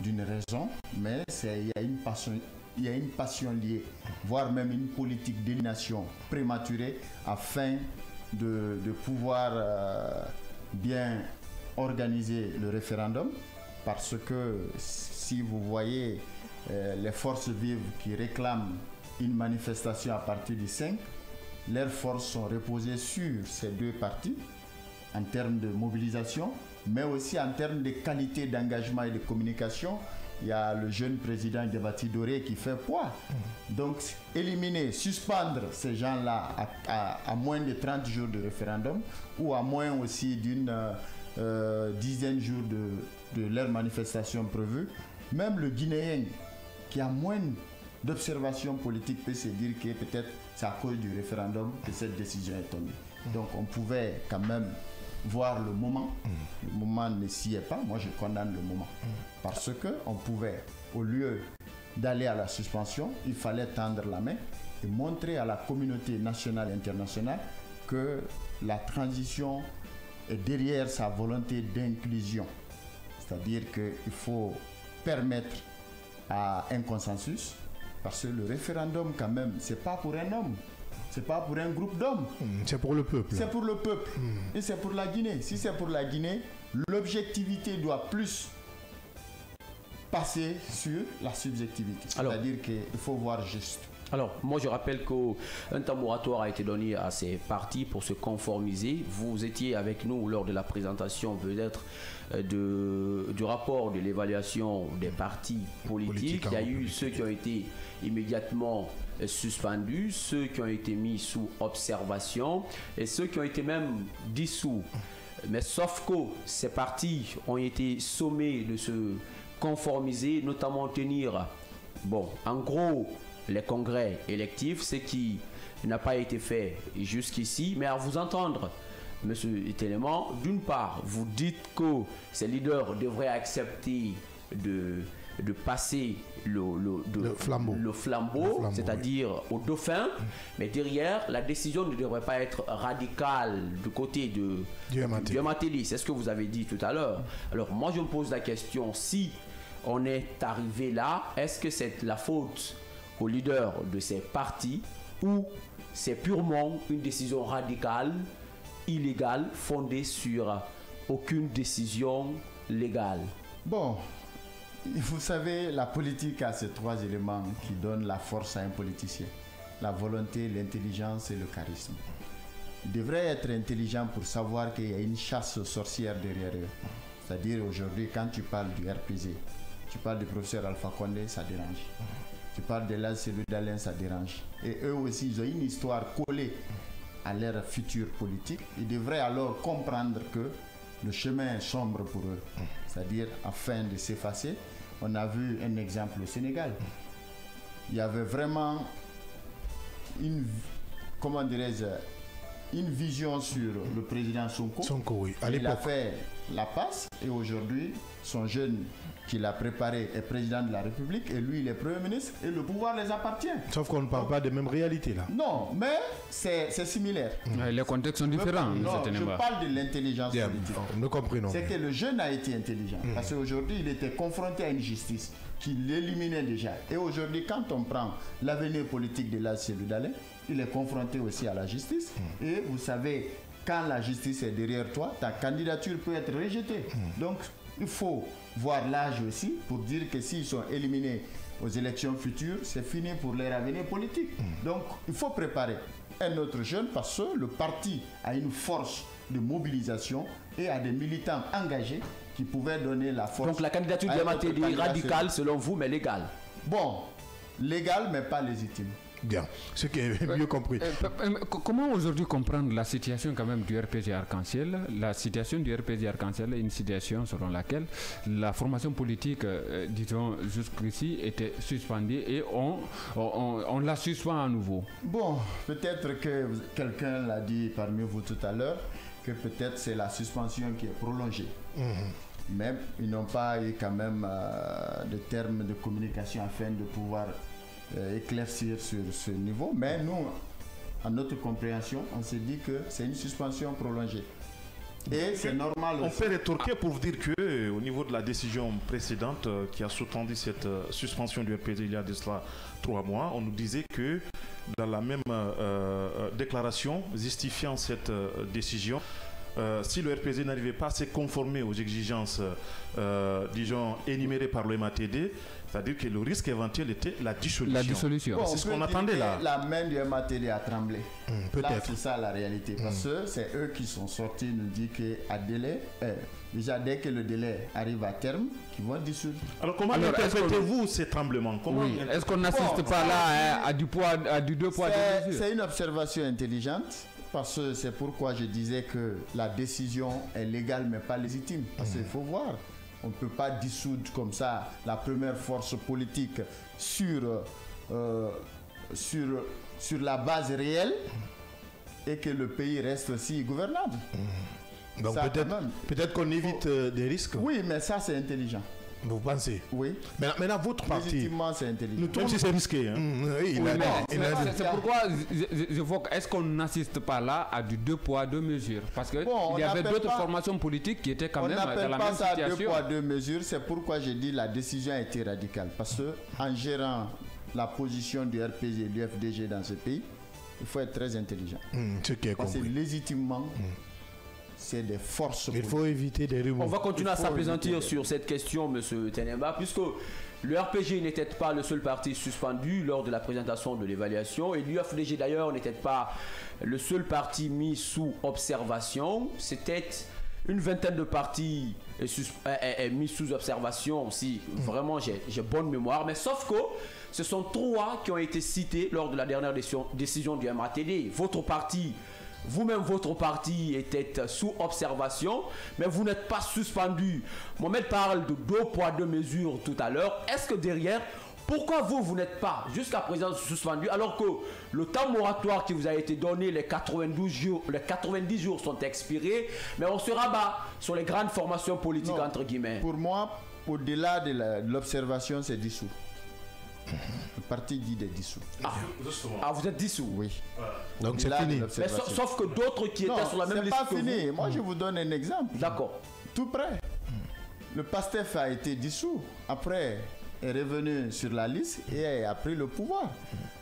d'une raison, mais il y a une passion liée, voire même une politique d'élimination prématurée afin de pouvoir bien organiser le référendum, parce que si vous voyez les forces vives qui réclament une manifestation à partir du 5, leurs forces sont reposées sur ces deux partis en termes de mobilisation, mais aussi en termes de qualité d'engagement et de communication. Il y a le jeune président Diabati Doré qui fait poids. Donc, éliminer, suspendre ces gens-là à moins de 30 jours de référendum ou à moins aussi d'une dizaine de jours de leur manifestation prévue. Même le Guinéen qui a moins d'observation politique peut se dire que peut-être c'est à cause du référendum que cette décision est tombée. Donc, on pouvait quand même voir le moment. Le moment ne s'y est pas. Moi, je condamne le moment. Parce qu'on pouvait, au lieu d'aller à la suspension, il fallait tendre la main et montrer à la communauté nationale et internationale que la transition est derrière sa volonté d'inclusion. C'est-à-dire qu'il faut permettre à un consensus, parce que le référendum, quand même, ce n'est pas pour un homme. C'est pas pour un groupe d'hommes. C'est pour le peuple. C'est pour le peuple. Et c'est pour la Guinée. Si c'est pour la Guinée, l'objectivité doit plus passer sur la subjectivité. C'est-à-dire qu'il faut voir juste. Alors, moi je rappelle qu'un temps moratoire a été donné à ces partis pour se conformiser. Vous étiez avec nous lors de la présentation peut-être du rapport de l'évaluation des partis politiques. Il y a eu ceux qui ont été immédiatement suspendus, ceux qui ont été mis sous observation et ceux qui ont été même dissous. Mais sauf que ces partis ont été sommés de se conformiser, notamment tenir, en gros, les congrès électifs, ce qui n'a pas été fait jusqu'ici. Mais à vous entendre, M. Téléman, d'une part, vous dites que ces leaders devraient accepter de passer le flambeau, c'est-à-dire au dauphin, mais derrière, la décision ne devrait pas être radicale du côté de Dieu-Matéli. C'est ce que vous avez dit tout à l'heure. Alors moi, je me pose la question, si on est arrivé là, est-ce que c'est la faute aux leaders de ces partis ou c'est purement une décision radicale, illégale, fondée sur aucune décision légale? Bon, vous savez, la politique a ces trois éléments qui donnent la force à un politicien. La volonté, l'intelligence et le charisme. Ils devraient être intelligents pour savoir qu'il y a une chasse sorcière derrière eux. C'est-à-dire aujourd'hui, quand tu parles du RPZ, tu parles du professeur Alpha Condé, ça dérange. Tu parles de l'âge Cellule d'Alain, ça dérange. Et eux aussi, ils ont une histoire collée à leur futur politique. Ils devraient alors comprendre que le chemin est sombre pour eux. C'est-à-dire, afin de s'effacer, on a vu un exemple au Sénégal. Il y avait vraiment une vision sur le président Sonko. Oui. Il a fait la passe et aujourd'hui, son jeune qui l'a préparé est président de la République et lui, il est Premier ministre et le pouvoir les appartient. Sauf qu'on ne parle pas des mêmes réalités là. Non, mais c'est similaire. Les contextes sont différents. Non, je parle de l'intelligence politique. Nous comprenons. C'est que le jeune a été intelligent parce qu'aujourd'hui, il était confronté à une justice qui l'éliminait déjà. Et aujourd'hui, quand on prend l'avenir politique de la Cellule d'Alain, il est confronté aussi à la justice. Et vous savez, quand la justice est derrière toi, ta candidature peut être rejetée. Donc, il faut voir l'âge aussi pour dire que s'ils sont éliminés aux élections futures, c'est fini pour leur avenir politique. Donc, il faut préparer un autre jeune parce que le parti a une force de mobilisation et a des militants engagés qui pouvaient donner la force. Donc, la candidature de Matéli est radicale selon vous, mais légale. Bon, légale, mais pas légitime. Bien, ce qui est mieux compris. Comment aujourd'hui comprendre la situation quand même du RPG Arc-en-Ciel? La situation du RPG Arc-en-Ciel est une situation selon laquelle la formation politique, disons jusqu'ici, était suspendue et on la suspend à nouveau. Bon, peut-être que quelqu'un l'a dit parmi vous tout à l'heure, que peut-être c'est la suspension qui est prolongée. Mais ils n'ont pas eu quand même de termes de communication afin de pouvoir éclaircir sur ce niveau, mais nous, à notre compréhension, on s'est dit que c'est une suspension prolongée. Et c'est normal. On peut rétorquer pour vous dire que au niveau de la décision précédente qui a sous-tendu cette suspension du RPG il y a de cela 3 mois, on nous disait que dans la même déclaration justifiant cette décision, si le RPG n'arrivait pas à se conformer aux exigences, disons, énumérées par le MATD, c'est-à-dire que le risque éventuel était la dissolution. La dissolution. Bon, c'est ce qu'on attendait là. La main du MATD a tremblé. Peut-être. C'est ça la réalité. Parce que c'est eux qui sont sortis nous dire qu'à délai, déjà dès que le délai arrive à terme, qu'ils vont dissoudre. Alors comment interprétez-vous ces tremblements? Est-ce qu'on n'assiste pas là à du deux poids, deux mesures? C'est une observation intelligente. Parce que c'est pourquoi je disais que la décision est légale mais pas légitime. Parce qu'il faut voir. On ne peut pas dissoudre comme ça la première force politique sur la base réelle et que le pays reste aussi gouvernable. Donc peut-être qu'on évite des risques. Oui, mais ça c'est intelligent. Vous pensez? Oui. Maintenant, votre parti... Légitimement, c'est intelligent. Même si c'est risqué. Hein. C'est pourquoi j'évoque, est-ce qu'on n'assiste pas là à du deux poids, deux mesures? Parce qu'il y avait d'autres formations politiques qui étaient quand même dans la même situation. On n'appelle pas ça deux poids, deux mesures. C'est pourquoi j'ai dit la décision a été radicale. Parce qu'en gérant la position du RPG et du FDG dans ce pays, il faut être très intelligent. Ce qui est Parce que légitimement... c'est des forces Il politiques. faut éviter des rumeurs. On va continuer à s'apaisantir sur cette question, M. Tenemba, puisque le RPG n'était pas le seul parti suspendu lors de la présentation de l'évaluation, et l'UFDG d'ailleurs n'était pas le seul parti mis sous observation. C'était une vingtaine de partis mis sous observation, si vraiment j'ai bonne mémoire, mais sauf que ce sont 3 qui ont été cités lors de la dernière décision du MATD. Votre parti, vous-même, votre parti était sous observation, mais vous n'êtes pas suspendu. Mohamed parle de 2 poids 2 mesures tout à l'heure. Est-ce que derrière, pourquoi vous n'êtes pas jusqu'à présent suspendu alors que le temps moratoire qui vous a été donné, les 90 jours sont expirés, mais on se rabat sur les grandes formations politiques, Non, entre guillemets. Pour moi, au-delà de l'observation, c'est dissous. Le parti dit des dissous. Ah, vous êtes dissous. Oui. Donc c'est Au-delà de fini. Mais l'observation. sauf que d'autres qui Non, étaient sur la même c'est liste pas que fini. vous. Moi, je vous donne un exemple. D'accord. Tout près. Le PASTEF a été dissous. Après, est revenu sur la liste et a pris le pouvoir.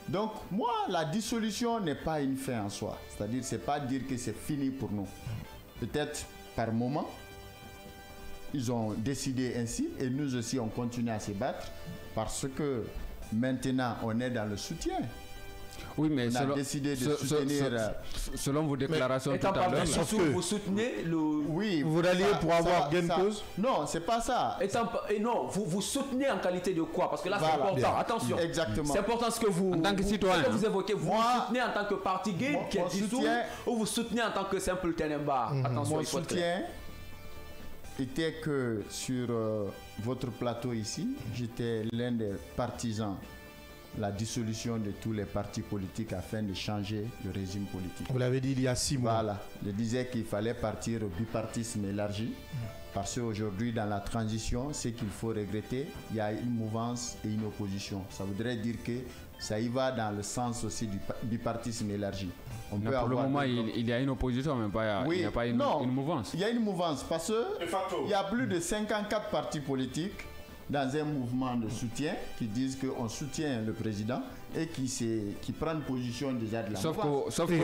Donc, moi, la dissolution n'est pas une fin en soi. C'est-à-dire, c'est pas dire que c'est fini pour nous. Peut-être par moment, ils ont décidé ainsi et nous aussi, on continue à se battre parce que maintenant, on est dans le soutien. Oui, mais On a décidé de soutenir. selon vos déclarations tout Étant à pas l'heure, dissous, que- vous soutenez le... Oui, Vous ralliez pour avoir gain de cause? Non, c'est pas ça. Et non, vous soutenez en qualité de quoi? Parce que là, c'est Voilà. important. Bien. Attention. Exactement. C'est important ce que vous... En tant que citoyen, ce que vous évoquez. Vous Moi- soutenez en tant que parti gay Moi, qui est mon dissous soutien- ou vous soutenez en tant que simple Tenemba? Attention, Mon il faut être clair. soutien était que sur votre plateau ici, j'étais l'un des partisans de la dissolution de tous les partis politiques afin de changer le régime politique. Vous l'avez dit il y a 6 mois. Voilà, je disais qu'il fallait partir au bipartisme élargi parce qu'aujourd'hui dans la transition, ce qu'il faut regretter, il y a une mouvance et une opposition. Ça voudrait dire que ça y va dans le sens aussi du bipartisme élargi. On mais pour le moment, deux- il y a une opposition, mais il n'y a pas une mouvance. Il y a une mouvance parce qu'il y a plus de 54 partis politiques dans un mouvement de soutien qui disent qu'on soutient le président et qui prennent position déjà de la mouvance. Oui,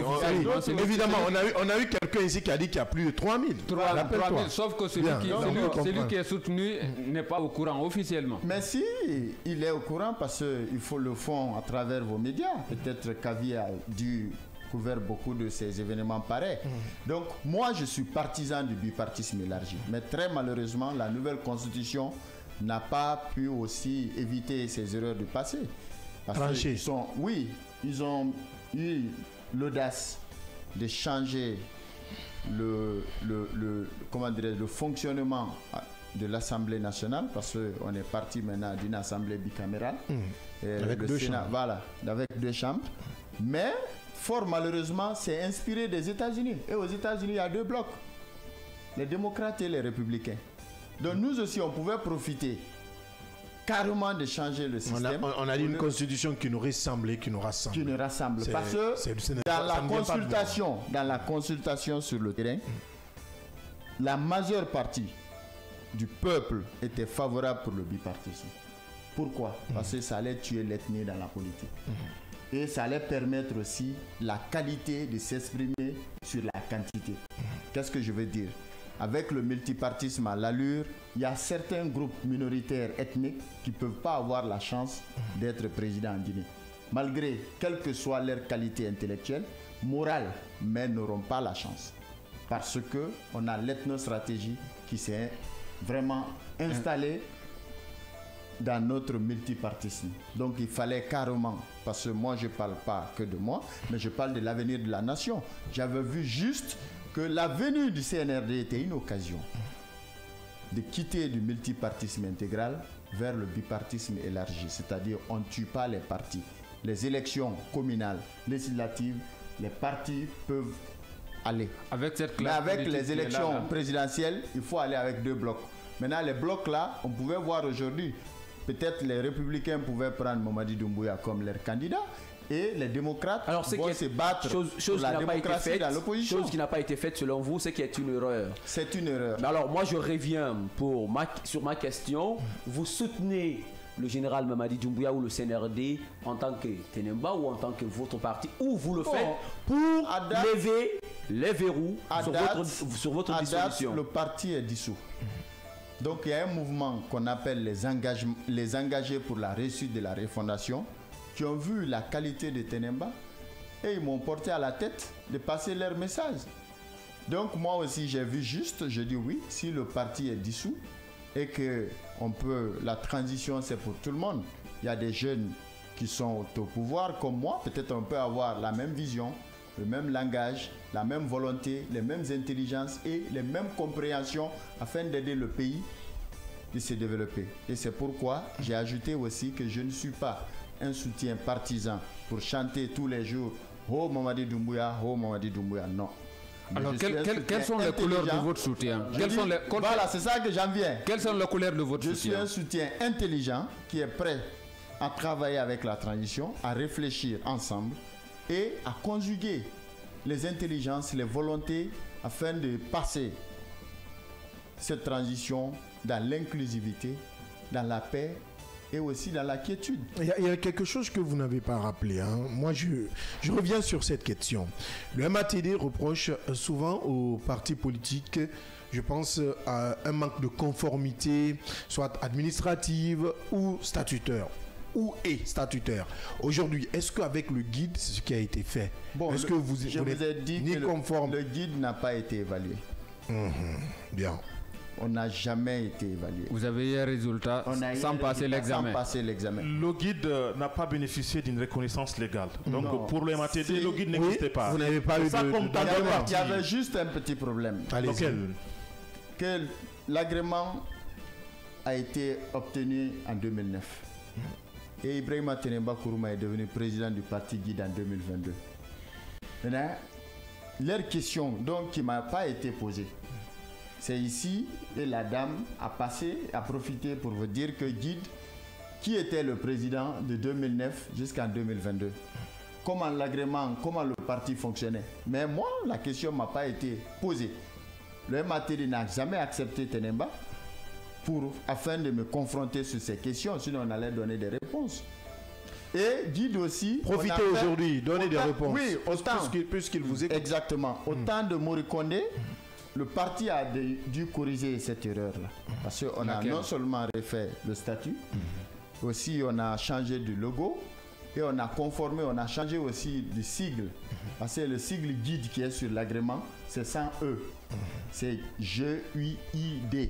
évidemment, on a eu quelqu'un ici qui a dit qu'il y a plus de 3000. 3000, sauf que celui Bien. qui est soutenu n'est pas au courant officiellement. Mais si, il est au courant parce qu'il faut le fond à travers vos médias. Peut-être Kavi a dû couvrir beaucoup de ces événements pareils. Donc, moi, je suis partisan du bipartisme élargi. Mais très malheureusement, la nouvelle constitution n'a pas pu aussi éviter ces erreurs du passé. Parce qu'ils sont, oui, ils ont eu l'audace de changer le fonctionnement de l'Assemblée nationale, parce qu'on est parti maintenant d'une assemblée bicamérale. Avec le deux Sénat, chambres. voilà, avec 2 chambres. Mais, fort malheureusement, c'est inspiré des États-Unis. Et aux États-Unis, il y a 2 blocs, les démocrates et les républicains. Donc nous aussi, on pouvait profiter carrément de changer le système. On a dit une constitution qui nous ressemble et qui nous rassemble. Qui nous rassemble. Parce que dans la consultation sur le terrain, la majeure partie du peuple était favorable pour le bipartisme. Pourquoi? Parce que ça allait tuer l'ethnie dans la politique. Et ça allait permettre aussi la qualité de s'exprimer sur la quantité. Qu'est-ce que je veux dire? Avec le multipartisme à l'allure, il y a certains groupes minoritaires ethniques qui ne peuvent pas avoir la chance d'être président en Guinée. Malgré, quelle que soit leur qualité intellectuelle, morale, mais n'auront pas la chance. Parce qu'on a l'ethnostratégie qui s'est vraiment installée dans notre multipartisme. Donc il fallait carrément, parce que moi je ne parle pas que de moi, mais je parle de l'avenir de la nation. J'avais vu juste que la venue du CNRD était une occasion de quitter du multipartisme intégral vers le bipartisme élargi. C'est-à-dire on ne tue pas les partis. Les élections communales, législatives, les partis peuvent aller. Mais avec les élections présidentielles, il faut aller avec 2 blocs. Maintenant, les blocs là, on pouvait voir aujourd'hui, peut-être les républicains pouvaient prendre Mamadi Doumbouya comme leur candidat. Et les démocrates vont se battre pour la démocratie dans l'opposition. Chose qui n'a pas été faite selon vous, c'est qui est une erreur. C'est une erreur. Mais alors moi je reviens sur ma question. Vous soutenez le général Mamadi Doumbouya ou le CNRD en tant que Tenemba ou en tant que votre parti, ou vous le faites pour lever les verrous sur votre dissolution? Le parti est dissous. Donc il y a un mouvement qu'on appelle les engagés pour la réussite de la refondation qui ont vu la qualité de Tenemba et ils m'ont porté à la tête de passer leur message. Donc moi aussi j'ai vu juste, je dis oui, si le parti est dissous et que la transition c'est pour tout le monde. Il y a des jeunes qui sont au pouvoir comme moi, peut-être on peut avoir la même vision, le même langage, la même volonté, les mêmes intelligences et les mêmes compréhensions afin d'aider le pays de se développer. Et c'est pourquoi j'ai ajouté aussi que je ne suis pas un soutien partisan pour chanter tous les jours « Oh Mamadi Doumbouya, oh Mamadi Doumbouya », non. Alors, quelles sont les couleurs de votre soutien? Voilà, c'est ça que j'en viens. Quelles sont les couleurs de votre soutien? Je suis un soutien intelligent qui est prêt à travailler avec la transition, à réfléchir ensemble et à conjuguer les intelligences, les volontés afin de passer cette transition dans l'inclusivité, dans la paix et aussi dans la quiétude. Il y a quelque chose que vous n'avez pas rappelé. Moi, je reviens sur cette question. Le MATD reproche souvent aux partis politiques, je pense, à un manque de conformité, soit administrative ou statutaire. Aujourd'hui, est-ce qu'avec le guide, c'est ce qui a été fait? Est-ce que vous ai dit que conforme? Le guide n'a pas été évalué. Bien. On n'a jamais été évalué. Vous avez eu un résultat sans passer l'examen. Le guide n'a pas bénéficié d'une reconnaissance légale. Donc pour le MATD, le guide n'existait pas. Vous n'avez pas eu Il y avait juste un petit problème. Que l'agrément a été obtenu en 2009. Et Ibrahima Tenemba Kourouma est devenu président du parti guide en 2022. Maintenant, leur question donc, qui ne m'a pas été posée, c'est ici, et la dame a profité pour vous dire que Guide, qui était le président de 2009 jusqu'en 2022, comment le parti fonctionnait. Mais moi, la question ne m'a pas été posée. Le MATD n'a jamais accepté Tenemba afin de me confronter sur ces questions, sinon on allait donner des réponses. Et Guide aussi... Profitez aujourd'hui, donnez des réponses. Oui, autant. Puisqu'il vous écoute. Exactement. Au temps de Mori Kondé, le parti a dû corriger cette erreur-là. Parce qu'on a non seulement refait le statut, aussi on a changé de logo et on a changé aussi de sigle. Parce que le sigle guide qui est sur l'agrément, c'est sans E. C'est GUID,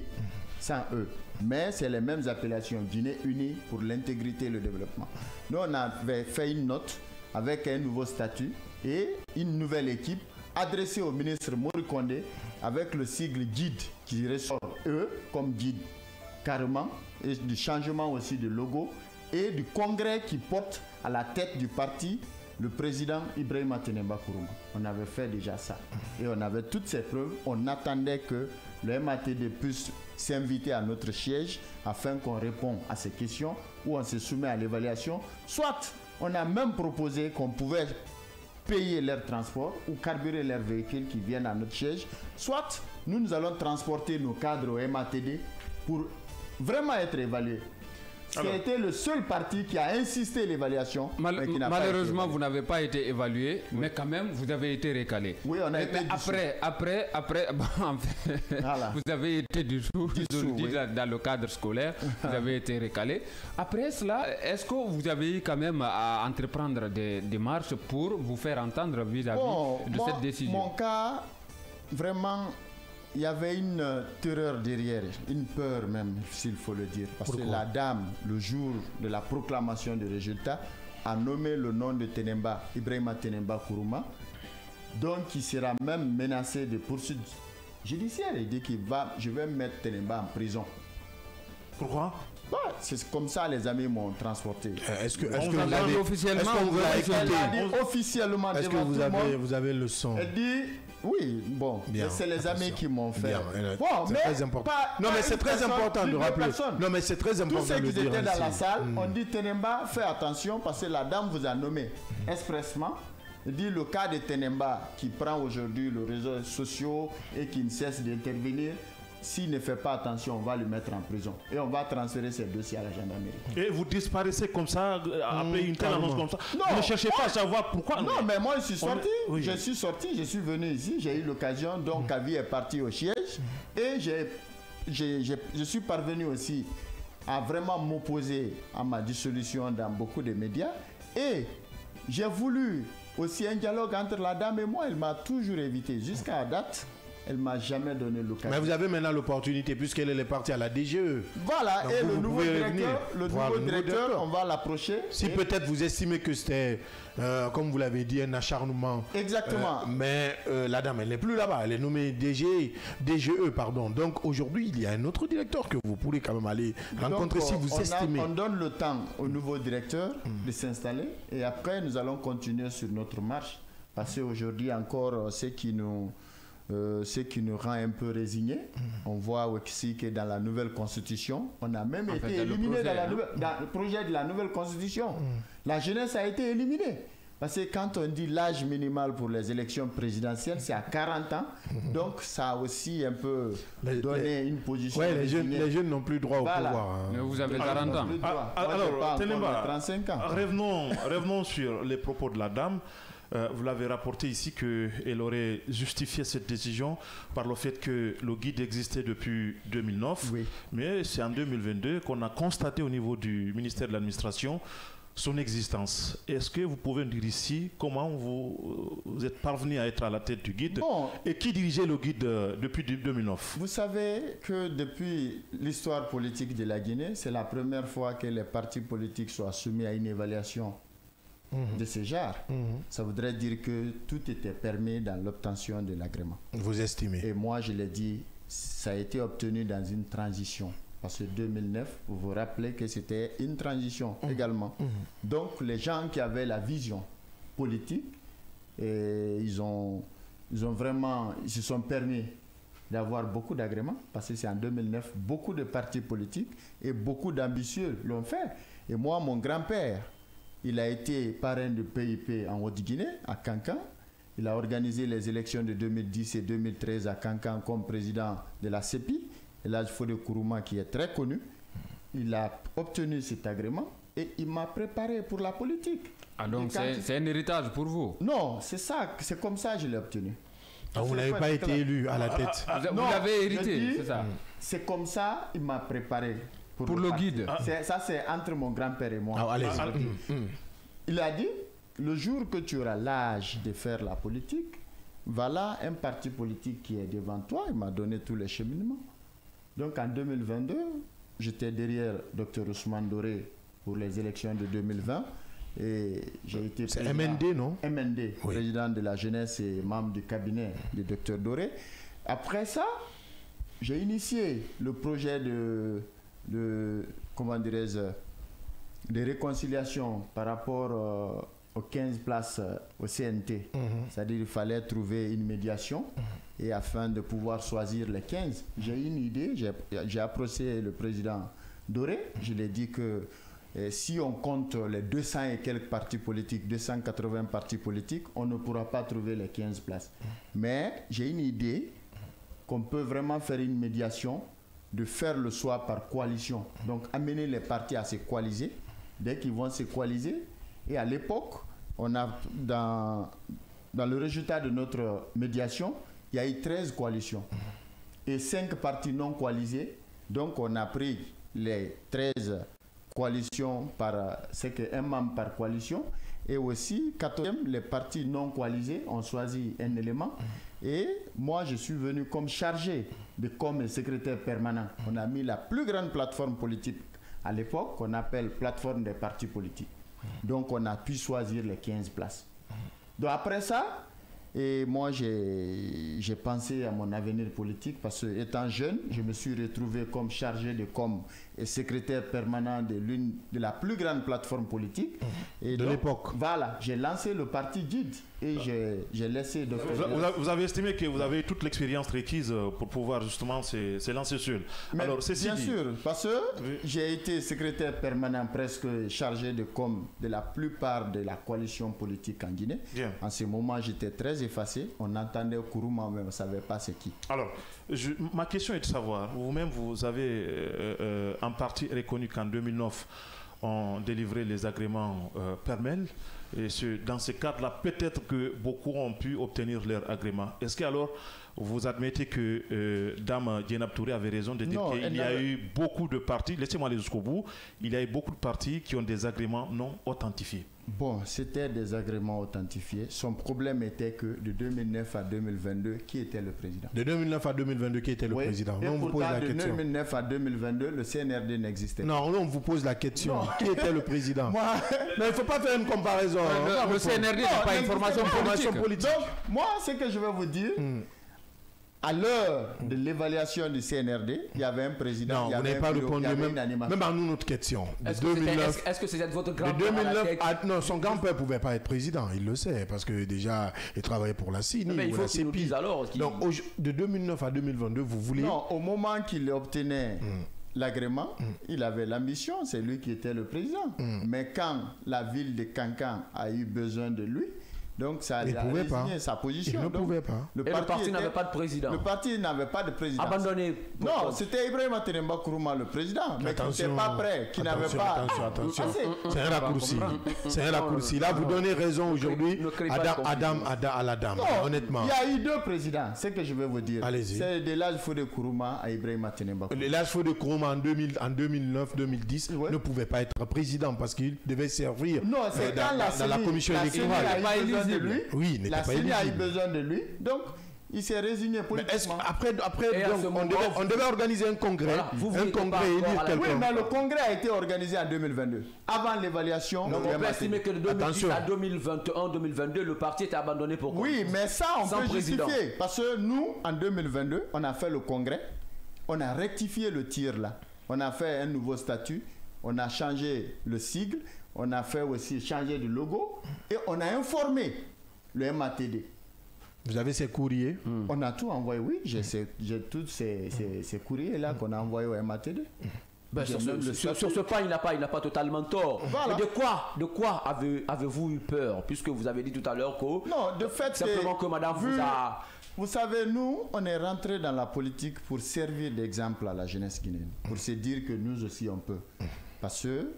sans E. Mais c'est les mêmes appellations, Guinée unie pour l'intégrité et le développement. Nous, on avait fait une note avec un nouveau statut et une nouvelle équipe adressée au ministre Mori Kondé avec le sigle guide qui ressort E comme guide carrément, et du changement aussi de logo et du congrès qui porte à la tête du parti le président Ibrahima Tenemba Kourouma. On avait fait déjà ça et on avait toutes ces preuves. On attendait que le MATD puisse s'inviter à notre siège afin qu'on réponde à ces questions ou on se soumet à l'évaluation. Soit on a même proposé qu'on pouvait payer leur transport ou carburer leurs véhicules qui viennent à notre siège, soit nous allons transporter nos cadres au MATD pour vraiment être évalués. C'était le seul parti qui a insisté l'évaluation. Malheureusement, vous n'avez pas été évalué, mais quand même, vous avez été recalé. Oui, on a été après, bon, voilà. Vous avez été dissous dans le cadre scolaire, vous avez été recalé. Après cela, est-ce que vous avez eu quand même à entreprendre des démarches pour vous faire entendre vis-à-vis de cette décision? Mon cas, vraiment... Il y avait une terreur derrière, une peur même, s'il faut le dire. Parce que la dame, le jour de la proclamation des résultats, a nommé le nom de Tenemba, Ibrahima Tenemba Kourouma, donc il sera même menacé de poursuites judiciaires. Il dit je vais mettre Tenemba en prison. Pourquoi? C'est comme ça les amis m'ont transporté. Est-ce que vous l'avez officiellement? Officiellement. Est-ce que vous avez le son? Elle dit... Oui, bon, c'est les amis qui m'ont fait. Bon, c'est très important. Non, mais c'est très important de rappeler. Non, mais c'est très important de le dire. Tous ceux qui étaient dans la salle, on dit Tenemba, fais attention parce que la dame vous a nommé expressement. Il dit le cas de Tenemba qui prend aujourd'hui les réseaux sociaux et qui ne cesse d'intervenir s'il ne fait pas attention, on va le mettre en prison. Et on va transférer ses dossiers à la gendarmerie. Et vous disparaissez comme ça, après une telle annonce comme ça. Non, vous ne cherchez pas à savoir pourquoi. Non, mais moi, je suis sorti. Oui. Je suis sorti, je suis venu ici, j'ai eu l'occasion. Donc, Kavi est parti au siège. Et je suis parvenu aussi à vraiment m'opposer à ma dissolution dans beaucoup de médias. Et j'ai voulu aussi un dialogue entre la dame et moi. Elle m'a toujours évité. Jusqu'à la date, elle ne m'a jamais donné l'occasion. Mais vous avez maintenant l'opportunité, puisqu'elle est partie à la DGE. Voilà, donc et vous le nouveau directeur, on va l'approcher. Si peut-être vous estimez que c'était, comme vous l'avez dit, un acharnement. Exactement. Mais la dame, elle n'est plus là-bas. Elle est nommée DGE. Donc aujourd'hui, il y a un autre directeur que vous pourrez quand même aller rencontrer si vous estimez. On donne le temps au nouveau directeur de s'installer. Et après, nous allons continuer sur notre marche. Parce qu'aujourd'hui encore, ce qui nous rend un peu résignés. On voit aussi que dans la nouvelle constitution, on a même été éliminé dans le projet de la nouvelle constitution. La jeunesse a été éliminée. Parce que quand on dit l'âge minimal pour les élections présidentielles, c'est à 40 ans. Donc ça a aussi un peu donné une position. Oui, les jeunes n'ont plus droit au pouvoir. Mais vous avez 40 ans. Alors, Téléma, 35 ans. Revenons sur les propos de la dame. Vous l'avez rapporté ici qu'elle aurait justifié cette décision par le fait que le guide existait depuis 2009. Oui. Mais c'est en 2022 qu'on a constaté au niveau du ministère de l'Administration son existence. Est-ce que vous pouvez nous dire ici comment vous êtes parvenu à être à la tête du guide et qui dirigeait le guide depuis 2009? Vous savez que depuis l'histoire politique de la Guinée, c'est la première fois que les partis politiques sont soumis à une évaluation de ce genre. Ça voudrait dire que tout était permis dans l'obtention de l'agrément. Vous estimez? Et moi, je l'ai dit, ça a été obtenu dans une transition. Parce que 2009, vous vous rappelez que c'était une transition également. Donc, les gens qui avaient la vision politique, ils se sont permis d'avoir beaucoup d'agréments. Parce que c'est en 2009, beaucoup de partis politiques et beaucoup d'ambitieux l'ont fait. Et moi, mon grand-père, il a été parrain du PIP en Haute-Guinée, à Kankan. Il a organisé les élections de 2010 et 2013 à Kankan comme président de la CEPI. Et là, Fodé Kourouma, qui est très connu, il a obtenu cet agrément et il m'a préparé pour la politique. Ah donc c'est un héritage pour vous? Non, c'est comme ça que je l'ai obtenu. Ah, vous n'avez pas été élu à la tête. Vous l'avez hérité, c'est ça? C'est comme ça qu'il m'a préparé. Pour le guide. Ça, c'est entre mon grand-père et moi. Il a dit, le jour que tu auras l'âge de faire la politique, voilà un parti politique qui est devant toi. Il m'a donné tous les cheminements. Donc en 2022, j'étais derrière Dr Ousmane Doré pour les élections de 2020. Et j'ai été président. C'est MND, non? MND, oui. Président de la jeunesse et membre du cabinet du Dr Doré. Après ça, j'ai initié le projet de réconciliation par rapport aux 15 places au CNT. C'est-à-dire qu'il fallait trouver une médiation et afin de pouvoir choisir les 15. J'ai une idée, j'ai approché le président Doré, je lui ai dit que si on compte les 200 et quelques partis politiques, 280 partis politiques, on ne pourra pas trouver les 15 places. Mais j'ai une idée qu'on peut vraiment faire une médiation, de faire le choix par coalition. Donc amener les partis à se coaliser. Dès qu'ils vont se coaliser, et à l'époque, on a dans le résultat de notre médiation, il y a eu 13 coalitions et 5 partis non coalisés. Donc on a pris les 13 coalitions c'est qu'un membre par coalition, et aussi 14e, les partis non coalisés ont choisi un élément. Et moi, je suis venu comme chargé de com et secrétaire permanent. On a mis la plus grande plateforme politique à l'époque, qu'on appelle plateforme des partis politiques. Donc, on a pu choisir les 15 places. Donc, après ça, et moi, j'ai pensé à mon avenir politique parce que, étant jeune, je me suis retrouvé comme chargé de com et secrétaire permanent de la plus grande plateforme politique. Et de l'époque. Voilà, j'ai lancé le parti Guide et j'ai laissé... Vous avez estimé que vous avez toute l'expérience requise pour pouvoir justement se lancer seul. Mais alors, bien sûr, parce que j'ai été secrétaire permanent presque chargé de com de la plupart de la coalition politique en Guinée. Bien. En ce moment, j'étais très très effacé. On entendait Kourouma, mais on ne savait pas c'est qui. Alors, ma question est de savoir, vous-même, vous avez en partie reconnu qu'en 2009, on délivrait les agréments Permel. Et dans ce cadre-là, peut-être que beaucoup ont pu obtenir leur agrément. Est-ce que alors vous admettez que Dame Dienab Touré avait raison de dire qu'il y a eu beaucoup de partis, laissez-moi aller jusqu'au bout, il y a eu beaucoup de partis qui ont des agréments non authentifiés? Bon, c'était des agréments authentifiés. Son problème était que de 2009 à 2022, qui était le président? De 2009 à 2022, qui était le président? Et on vous pose la de question. 2009 à 2022, le CNRD n'existait pas. Non, on vous pose la question. Qui était le président? Moi, non, il ne faut pas faire une comparaison. Le CNRD n'a pas une formation politique. Donc, moi, ce que je vais vous dire, à l'heure de l'évaluation du CNRD, il y avait un président, non, il y vous avait n'avez pas répondu même à nous notre question. Est-ce que c'est votre grand-père? Non, son grand-père ne pouvait pas être président, il le sait, parce que déjà, il travaillait pour la CINI. Mais il faut qu'il nous dise alors. Donc, de 2009 à 2022, vous voulez... Non, au moment qu'il obtenait l'agrément, il avait l'ambition, c'est lui qui était le président. Mais quand la ville de Cancan a eu besoin de lui, donc ça a résigné sa position. Il ne pouvait pas. Le parti n'avait pas de président. Le parti n'avait pas de président. Abandonné. Non, c'était Ibrahim Atenemba Kourouma le président, mais qui n'était pas prêt, qui n'avait pas... Attention. C'est un raccourci. C'est un raccourci. Là, vous donnez raison aujourd'hui à la dame, honnêtement. Il y a eu deux présidents, c'est ce que je vais vous dire. Allez-y. C'est de l'âge Fodé Kourouma à Ibrahim Atenemba Kourouma. L'âge Fodé Kourouma en 2009-2010 ne pouvait pas être président parce qu'il devait servir dans la commission électorale. De lui. Oui, il n'était pas éligible. La CENI a eu besoin de lui, donc il s'est résigné politiquement. Après donc, on devait organiser un congrès, élire quelqu'un. Oui, mais le congrès a été organisé en 2022, avant l'évaluation. Donc on peut estimer que de 2010 à 2021-2022, le parti était abandonné pour quoi? Oui, mais ça on peut justifier, parce que nous, en 2022, on a fait le congrès, on a rectifié le tir là, on a fait un nouveau statut, on a changé le sigle, on a fait aussi changer de logo et on a informé le MATD. Vous avez ces courriers? On a tout envoyé, oui. J'ai tous ces courriers-là qu'on a envoyés au MATD. Sur ce point, il n'a pas totalement tort. Voilà. Mais de quoi avez-vous eu peur? Puisque vous avez dit tout à l'heure que... Non, de fait, simplement que madame vous a... Vous savez, nous, on est rentré dans la politique pour servir d'exemple à la jeunesse guinéenne. Pour se dire que nous aussi, on peut. Parce que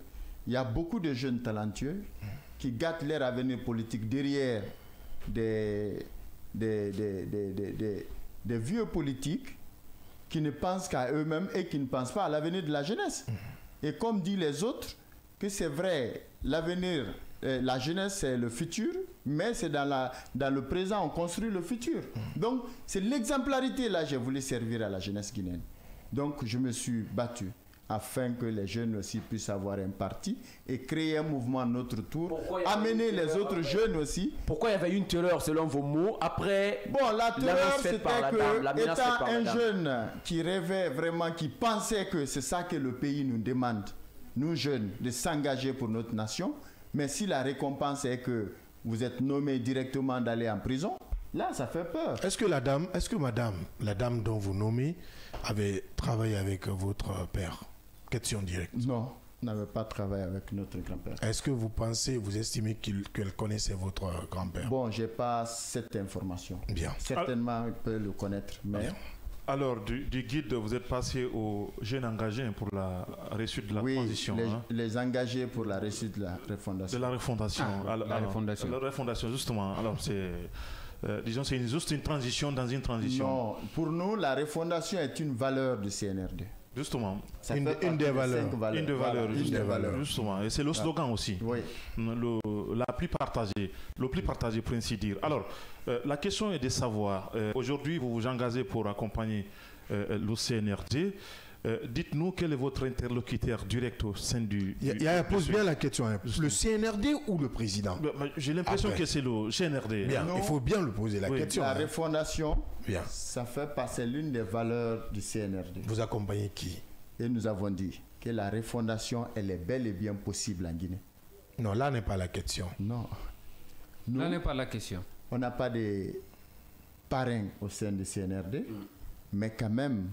il y a beaucoup de jeunes talentueux qui gâtent leur avenir politique derrière des vieux politiques qui ne pensent qu'à eux-mêmes et qui ne pensent pas à l'avenir de la jeunesse. Et comme disent les autres, que c'est vrai, l'avenir, la jeunesse c'est le futur, mais c'est dans le présent on construit le futur. Donc c'est l'exemplarité là, j'ai voulu servir à la jeunesse guinéenne. Donc je me suis battu afin que les jeunes aussi puissent avoir un parti et créer un mouvement à notre tour, amener les autres jeunes aussi. Pourquoi il y avait une terreur selon vos mots après? Bon, la terreur c'était que, étant un jeune qui rêvait vraiment, qui pensait que c'est ça que le pays nous demande, nous jeunes, de s'engager pour notre nation, mais si la récompense est que vous êtes nommé directement d'aller en prison, là, ça fait peur. Est-ce que la dame dont vous nommez, avait travaillé avec votre père? Question directe. Non, n'avait pas travaillé avec notre grand-père. Est-ce que vous estimez qu'elle connaissait votre grand-père? Bon, je n'ai pas cette information. Bien. Certainement, il peut le connaître, mais... Bien. Alors, du guide, vous êtes passé aux jeunes engagés pour la réussite de la transition. Oui, les engagés pour la réussite de la refondation. De la refondation. La refondation, justement. Alors, c'est... disons, c'est juste une transition dans une transition. Non, pour nous, la refondation est une valeur du CNRD. Justement. Une des valeurs. Une des valeurs, justement. Et c'est le slogan aussi. Oui. Le plus partagé, pour ainsi dire. Alors, la question est de savoir, aujourd'hui, vous vous engagez pour accompagner le CNRD. Dites-nous quel est votre interlocuteur direct au sein du... Pose bien la question. Le CNRD ou le président? J'ai l'impression que c'est le CNRD. Bien, il faut bien le poser la question. La refondation, ça fait passer l'une des valeurs du CNRD. Vous accompagnez qui? Et nous avons dit que la refondation, elle est bel et bien possible en Guinée. Non, là n'est pas la question. Non. Là n'est pas la question. On n'a pas de parrain au sein du CNRD, mais quand même...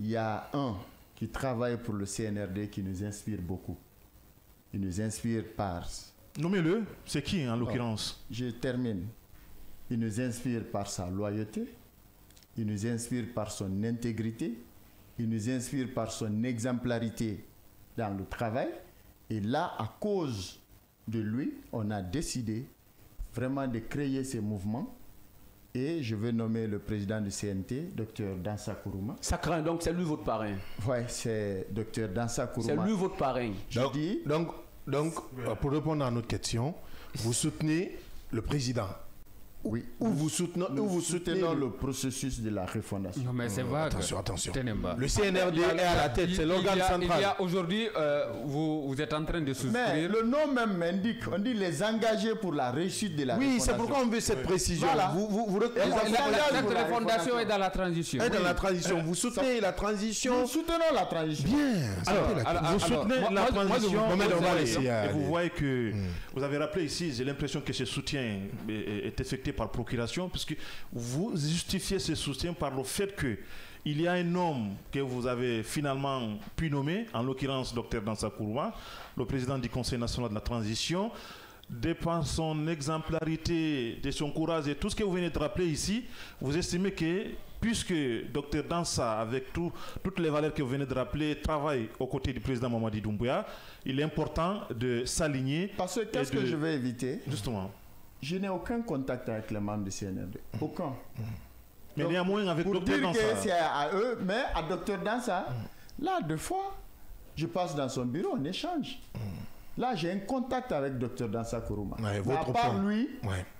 Il y a un qui travaille pour le CNRD qui nous inspire beaucoup. Il nous inspire par... Nommez-le. C'est qui en l'occurrence? Je termine. Il nous inspire par sa loyauté, il nous inspire par son intégrité, il nous inspire par son exemplarité dans le travail. Et là, à cause de lui, on a décidé vraiment de créer ces mouvements. Et je vais nommer le président du CNT, Dr Dansa Kourouma. Ça craint, donc c'est lui votre parrain. Oui, c'est Dr Dansa Kourouma. C'est lui votre parrain. Donc, pour répondre à notre question, vous soutenez le président. Oui. Ou vous soutenez le processus de la refondation. Non, mais c'est vague. Attention. Tenemba. Le CNRD est à la tête, c'est l'organe central. Il y a aujourd'hui, vous êtes en train de souscrire. Mais le nom même m'indique, on dit les engagés pour la réussite de la refondation. Oui, c'est pourquoi on veut cette précision. Voilà. Cette refondation est dans la transition. Est dans la transition. Vous soutenez la transition. Nous soutenons la transition. Bien. Vous soutenez la transition. Et vous voyez que vous avez rappelé ici, j'ai l'impression que ce soutien est effectué par procuration, puisque vous justifiez ce soutien par le fait qu'il y a un homme que vous avez finalement pu nommer, en l'occurrence Dr Dansa Kourouma, le président du Conseil national de la transition. De par son exemplarité, de son courage et tout ce que vous venez de rappeler ici, vous estimez que puisque Dr Dansa, avec toutes les valeurs que vous venez de rappeler, travaille aux côtés du président Mamadi Doumbouya, il est important de s'aligner. Parce que qu'est-ce que je vais éviter? Justement. Je n'ai aucun contact avec les membres du CNRD. Aucun. Mais donc, néanmoins, avec Dr Dansa. Pour dire que c'est à eux, mais à Dr Dansa, là, deux fois, je passe dans son bureau, on échange. Là, j'ai un contact avec Dr Dansa Kourouma. Ouais, à part lui,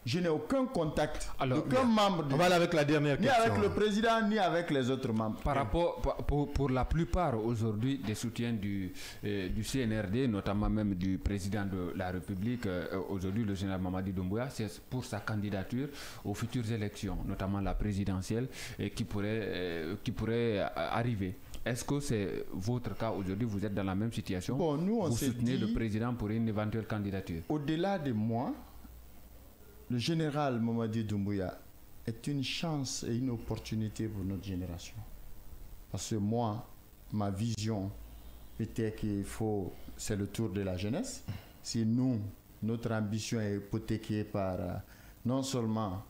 je n'ai aucun contact. Aucun membre. On va aller avec la dernière question. Ni avec le président, ni avec les autres membres. Par rapport, pour la plupart aujourd'hui des soutiens du CNRD, notamment même du président de la République, aujourd'hui le général Mamadi Doumbouya, c'est pour sa candidature aux futures élections, notamment la présidentielle, qui pourrait arriver. Est-ce que c'est votre cas aujourd'hui? Vous êtes dans la même situation? Bon, nous, on vous soutenez le président pour une éventuelle candidature? Au-delà de moi, le général Mamadi Doumbouya est une chance et une opportunité pour notre génération. Parce que moi, ma vision était qu'il faut, c'est le tour de la jeunesse. Si nous, notre ambition est hypothéquée par non seulement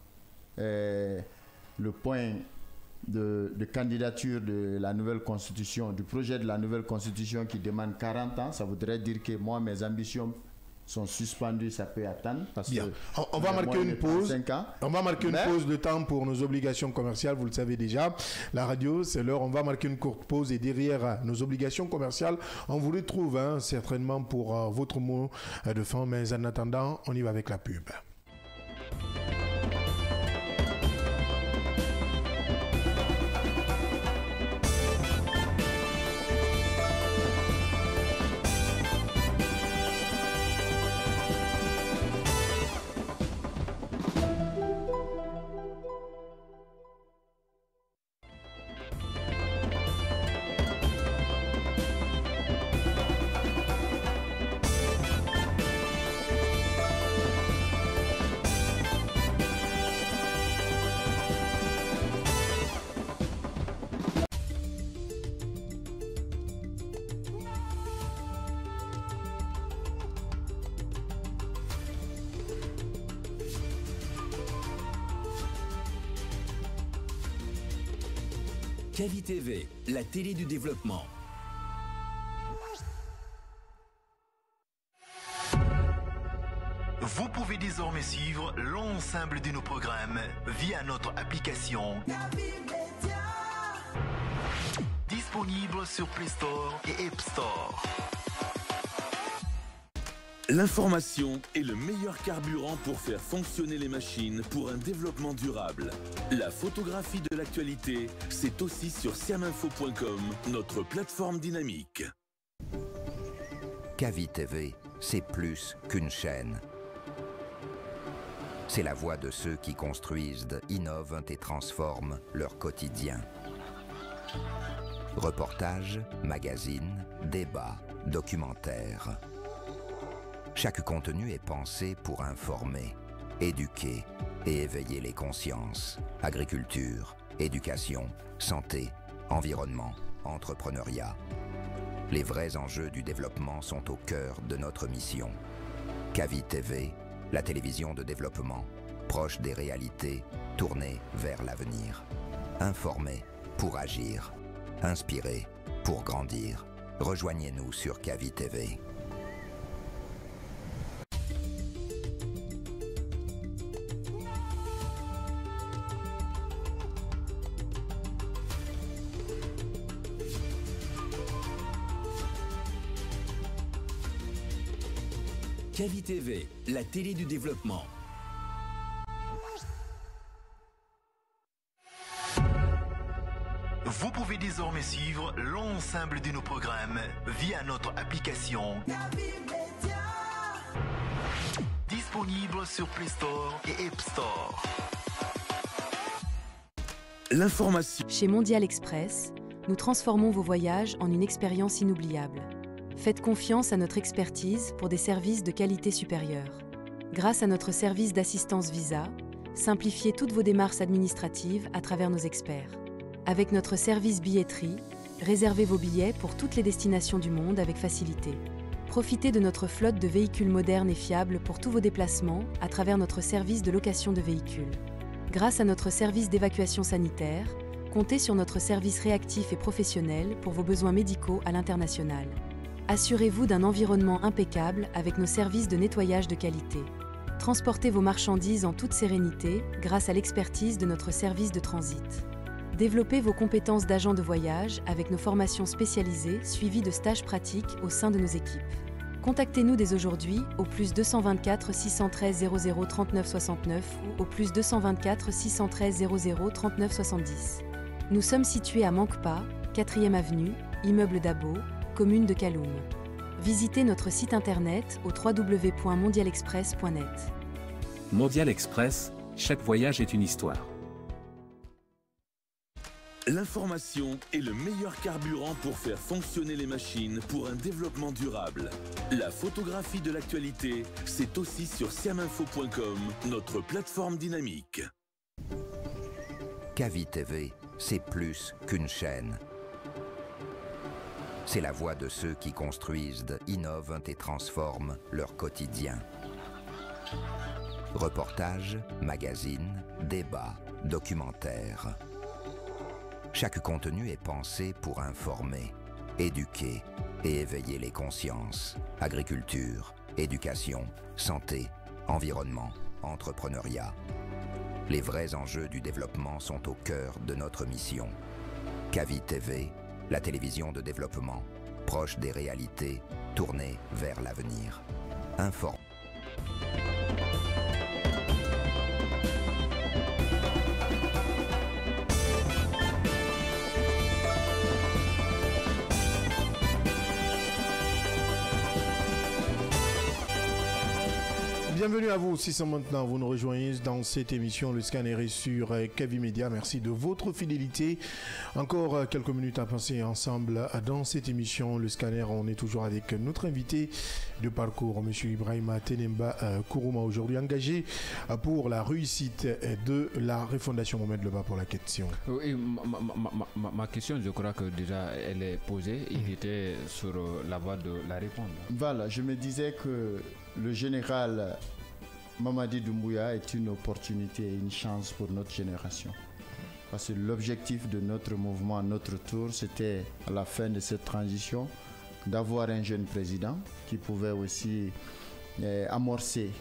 le point de candidature de la nouvelle constitution, du projet de la nouvelle constitution qui demande 40 ans, ça voudrait dire que moi, mes ambitions sont suspendues, ça peut attendre. Parce bien. Que on va marquer une pause. On va marquer une pause de temps pour nos obligations commerciales, vous le savez déjà. La radio, c'est l'heure. On va marquer une courte pause et derrière nos obligations commerciales, on vous retrouve certainement pour votre mot de fin. Mais en attendant, on y va avec la pub. Kavi TV, la télé du développement. Vous pouvez désormais suivre l'ensemble de nos programmes via notre application disponible sur Play Store et App Store. L'information est le meilleur carburant pour faire fonctionner les machines pour un développement durable. La photographie de l'actualité, c'est aussi sur siaminfo.com, notre plateforme dynamique. Kavi TV, c'est plus qu'une chaîne. C'est la voix de ceux qui construisent, innovent et transforment leur quotidien. Reportages, magazines, débats, documentaires. Chaque contenu est pensé pour informer, éduquer et éveiller les consciences. Agriculture, éducation, santé, environnement, entrepreneuriat. Les vrais enjeux du développement sont au cœur de notre mission. Kavi TV, la télévision de développement, proche des réalités, tourné vers l'avenir. Informé pour agir. Inspiré pour grandir. Rejoignez-nous sur Kavi TV. Kavi TV, la télé du développement. Vous pouvez désormais suivre l'ensemble de nos programmes via notre application disponible sur Play Store et App Store. L'information. Chez Mondial Express, nous transformons vos voyages en une expérience inoubliable. Faites confiance à notre expertise pour des services de qualité supérieure. Grâce à notre service d'assistance visa, simplifiez toutes vos démarches administratives à travers nos experts. Avec notre service billetterie, réservez vos billets pour toutes les destinations du monde avec facilité. Profitez de notre flotte de véhicules modernes et fiables pour tous vos déplacements à travers notre service de location de véhicules. Grâce à notre service d'évacuation sanitaire, comptez sur notre service réactif et professionnel pour vos besoins médicaux à l'international. Assurez-vous d'un environnement impeccable avec nos services de nettoyage de qualité. Transportez vos marchandises en toute sérénité grâce à l'expertise de notre service de transit. Développez vos compétences d'agent de voyage avec nos formations spécialisées suivies de stages pratiques au sein de nos équipes. Contactez-nous dès aujourd'hui au plus 224 613 00 39 69 ou au plus 224 613 00 39 70. Nous sommes situés à Mankpa, 4e avenue, immeuble Dabo, commune de Kaloum. Visitez notre site internet au www.mondialexpress.net. Mondial Express, chaque voyage est une histoire. L'information est le meilleur carburant pour faire fonctionner les machines pour un développement durable. La photographie de l'actualité, c'est aussi sur siaminfo.com, notre plateforme dynamique. Kavi TV, c'est plus qu'une chaîne. C'est la voix de ceux qui construisent, innovent et transforment leur quotidien. Reportages, magazines, débats, documentaires. Chaque contenu est pensé pour informer, éduquer et éveiller les consciences. Agriculture, éducation, santé, environnement, entrepreneuriat. Les vrais enjeux du développement sont au cœur de notre mission. Kavi TV, la télévision de développement, proche des réalités, tournée vers l'avenir. Informe. Bienvenue à vous, si c'est maintenant vous nous rejoignez dans cette émission, le scanner est sur Kavi Media. Merci de votre fidélité. Encore quelques minutes à passer ensemble dans cette émission, le scanner. On est toujours avec notre invité de parcours, M. Ibrahima Tenemba Kourouma, aujourd'hui engagé pour la réussite de la refondation Mohamed Leba pour la question. Oui, ma question, je crois que déjà elle est posée. Il était sur la voie de la répondre. Voilà, je me disais que le général Mamadi Doumbouya est une opportunité et une chance pour notre génération. Parce que l'objectif de notre mouvement à notre tour, c'était à la fin de cette transition d'avoir un jeune président qui pouvait aussi amorcer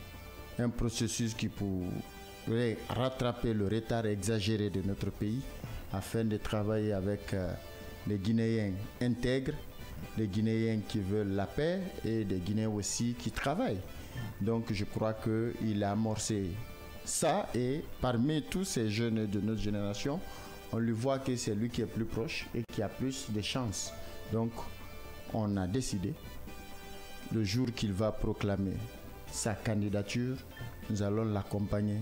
un processus qui pourrait rattraper le retard exagéré de notre pays afin de travailler avec les Guinéens intègres, les Guinéens qui veulent la paix et des Guinéens aussi qui travaillent. Donc je crois qu'il a amorcé ça et parmi tous ces jeunes de notre génération, on lui voit que c'est lui qui est plus proche et qui a plus de chances. Donc on a décidé, le jour qu'il va proclamer sa candidature, nous allons l'accompagner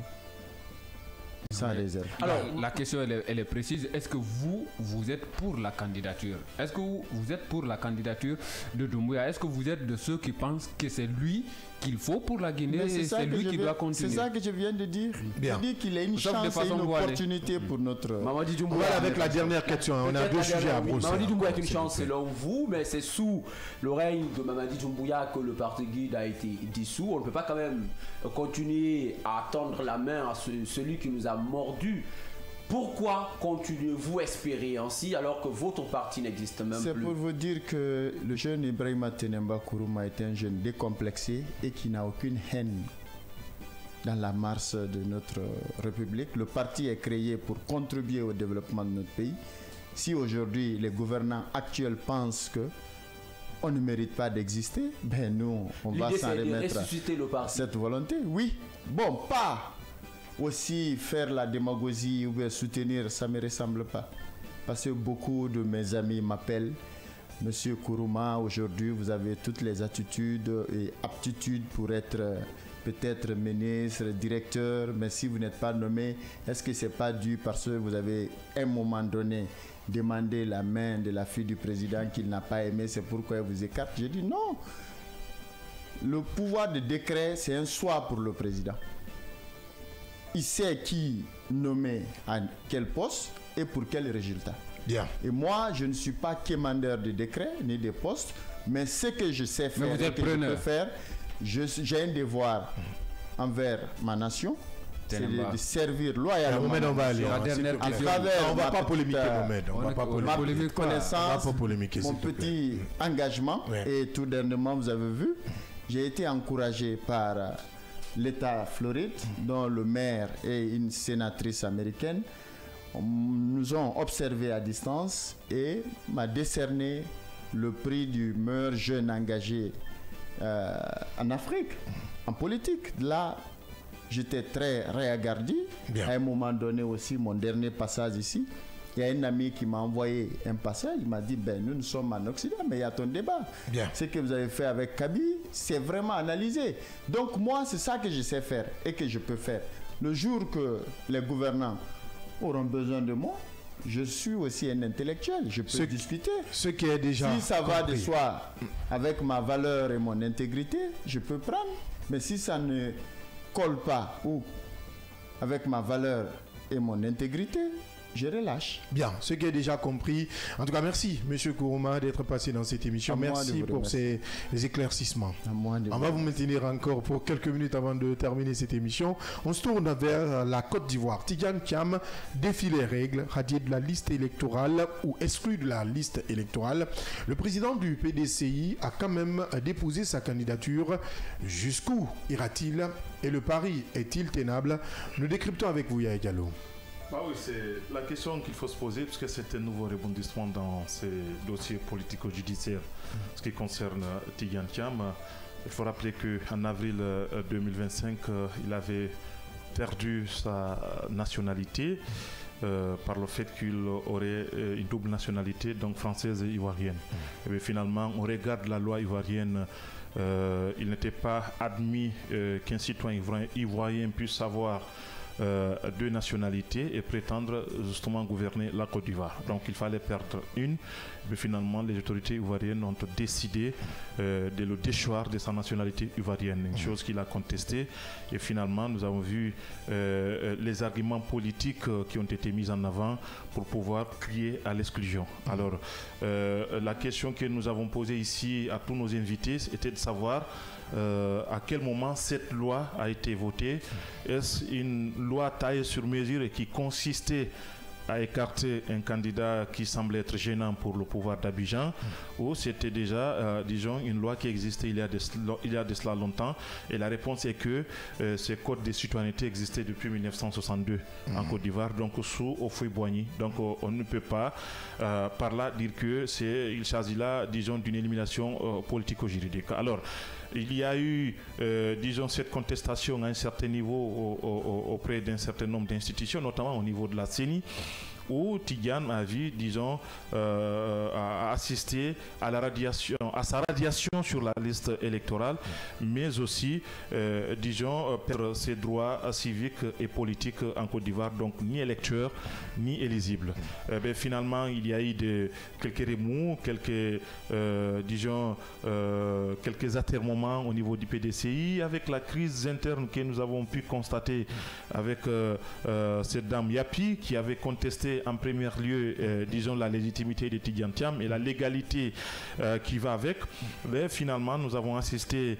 sans réserve. Alors, la question elle est précise. Est-ce que vous êtes pour la candidature? Est-ce que vous êtes pour la candidature de Doumbouya? Est-ce que vous êtes de ceux qui pensent que c'est lui qu'il faut pour la Guinée, c'est lui qui doit continuer. C'est ça que je viens de dire. Bien. Je dis qu'il a une chance et une opportunité pour notre... Mamadi Doumbouya, voilà avec la dernière question. On a deux sujets à brosser. Mamadi Doumbouya est une chance selon vous, mais c'est sous le règne de Mamadi Doumbouya que le parti Guide a été dissous. On ne peut pas quand même continuer à tendre la main à celui qui nous a mordu. Pourquoi continuez-vous à espérer ainsi alors que votre parti n'existe même plus? C'est pour vous dire que le jeune Ibrahima Tenemba Kourouma est un jeune décomplexé et qui n'a aucune haine dans la marche de notre République. Le parti est créé pour contribuer au développement de notre pays. Si aujourd'hui les gouvernants actuels pensent que on ne mérite pas d'exister, ben nous, on va s'en remettre à cette volonté. Oui, bon, pas aussi faire la démagogie ou bien soutenir, ça ne me ressemble pas. Parce que beaucoup de mes amis m'appellent, Monsieur Kourouma, aujourd'hui vous avez toutes les attitudes et aptitudes pour être peut-être ministre, directeur, mais si vous n'êtes pas nommé, est-ce que ce n'est pas dû parce que vous avez à un moment donné demandé la main de la fille du président qu'il n'a pas aimé, c'est pourquoi il vous écarte? J'ai dit non. Le pouvoir de décret, c'est un choix pour le président. Il sait qui nommer à quel poste et pour quel résultat. Bien. Et moi, je ne suis pas commandeur de décrets ni de postes, mais ce que je sais faire et que je peux faire, j'ai un devoir envers ma nation, c'est de servir loyalement. On va aller. À travers on va pas polémiquer, on va pas ma petite connaissance, mon petit engagement. Et tout dernièrement, vous avez vu, j'ai été encouragé par l'État Floride, dont le maire et une sénatrice américaine nous ont observé à distance et m'a décerné le prix du meilleur jeune engagé en Afrique, en politique. Là, j'étais très réagardi. À un moment donné aussi, mon dernier passage ici, il y a un ami qui m'a envoyé un passage, il m'a dit, ben nous sommes en Occident, mais il y a ton débat. Ce que vous avez fait avec Kaby, c'est vraiment analysé. Donc moi, c'est ça que je sais faire et que je peux faire. Le jour que les gouvernants auront besoin de moi, je suis aussi un intellectuel, je peux discuter. Ce qui est déjà si ça va de soi avec ma valeur et mon intégrité, je peux prendre. Mais si ça ne colle pas ou avec ma valeur et mon intégrité, je relâche. Bien, ce qui est déjà compris. En tout cas, merci, Monsieur Kourouma, d'être passé dans cette émission. Merci pour ces éclaircissements. On va vous maintenir encore pour quelques minutes avant de terminer cette émission. On se tourne vers la Côte d'Ivoire. Tidjane Thiam défie les règles, radié de la liste électorale ou exclu de la liste électorale. Le président du PDCI a quand même déposé sa candidature. Jusqu'où ira-t-il et le pari est-il tenable? Nous décryptons avec vous, Yaya Diallo. Ah oui, c'est la question qu'il faut se poser, puisque c'est un nouveau rebondissement dans ces dossiers politico-judiciaires. Ce qui concerne Tidjane Thiam, il faut rappeler qu'en avril 2025, il avait perdu sa nationalité par le fait qu'il aurait une double nationalité, donc française et ivoirienne. Et bien, finalement, on regarde la loi ivoirienne. Il n'était pas admis qu'un citoyen ivoirien puisse avoir deux nationalités et prétendre justement gouverner la Côte d'Ivoire. Donc il fallait perdre une, mais finalement les autorités ivoiriennes ont décidé de le déchoir de sa nationalité ivoirienne, une chose qu'il a contestée. Et finalement nous avons vu les arguments politiques qui ont été mis en avant pour pouvoir crier à l'exclusion. Alors la question que nous avons posée ici à tous nos invités était de savoir à quel moment cette loi a été votée. Est-ce une loi taillée sur mesure et qui consistait à écarter un candidat qui semblait être gênant pour le pouvoir d'Abidjan, ou c'était déjà, disons, une loi qui existait il y a de cela longtemps? Et la réponse est que ce code de citoyenneté existait depuis 1962 en Côte d'Ivoire, donc sous Houphouët-Boigny. Donc on ne peut pas par là dire qu'il s'agit là, disons, d'une élimination politico-juridique. Alors, il y a eu, disons, cette contestation à un certain niveau auprès d'un certain nombre d'institutions, notamment au niveau de la CENI, où Tidiane a vu, disons, a assisté à sa radiation sur la liste électorale, mais aussi, disons, perdre ses droits civiques et politiques en Côte d'Ivoire, donc ni électeur, ni éligible. Finalement, il y a eu quelques remous, quelques atermoiements au niveau du PDCI, avec la crise interne que nous avons pu constater avec cette dame Yapi, qui avait contesté en premier lieu, disons, la légitimité de Tidiane Thiam et la légalité qui va avec. Mais finalement, nous avons assisté,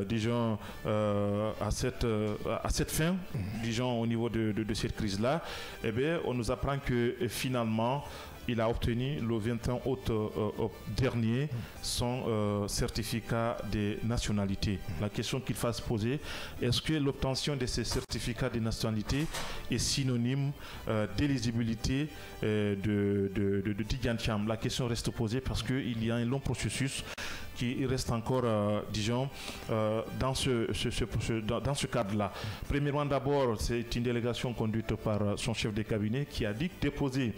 disons, à cette fin, disons, au niveau de cette crise-là. Eh bien, on nous apprend que finalement, il a obtenu le 21 août dernier son certificat de nationalité. La question qu'il faut se poser, est-ce que l'obtention de ces certificats de nationalité est synonyme d'éligibilité de Tidiane Thiam? La question reste posée parce qu'il y a un long processus qui reste encore, disons, dans ce cadre-là. Premièrement, d'abord, c'est une délégation conduite par son chef de cabinet qui a dit déposer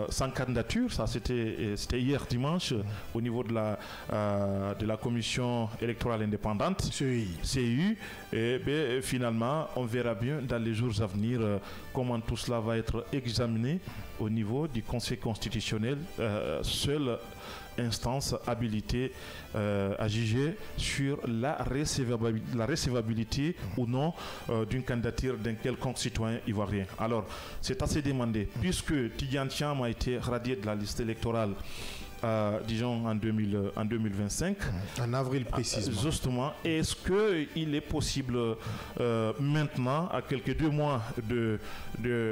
sans candidature. Ça, c'était hier dimanche au niveau de la commission électorale indépendante, CEI. Et bien, finalement, on verra bien dans les jours à venir comment tout cela va être examiné au niveau du Conseil constitutionnel, seule instance habilitée à juger sur la recevabilité ou non d'une candidature d'un quelconque citoyen ivoirien. Alors, c'est assez demandé, puisque Tidiane Thiam a été radié de la liste électorale disons en 2025. En avril précisément. Justement. Est-ce qu'il est possible maintenant, à quelques 2 mois de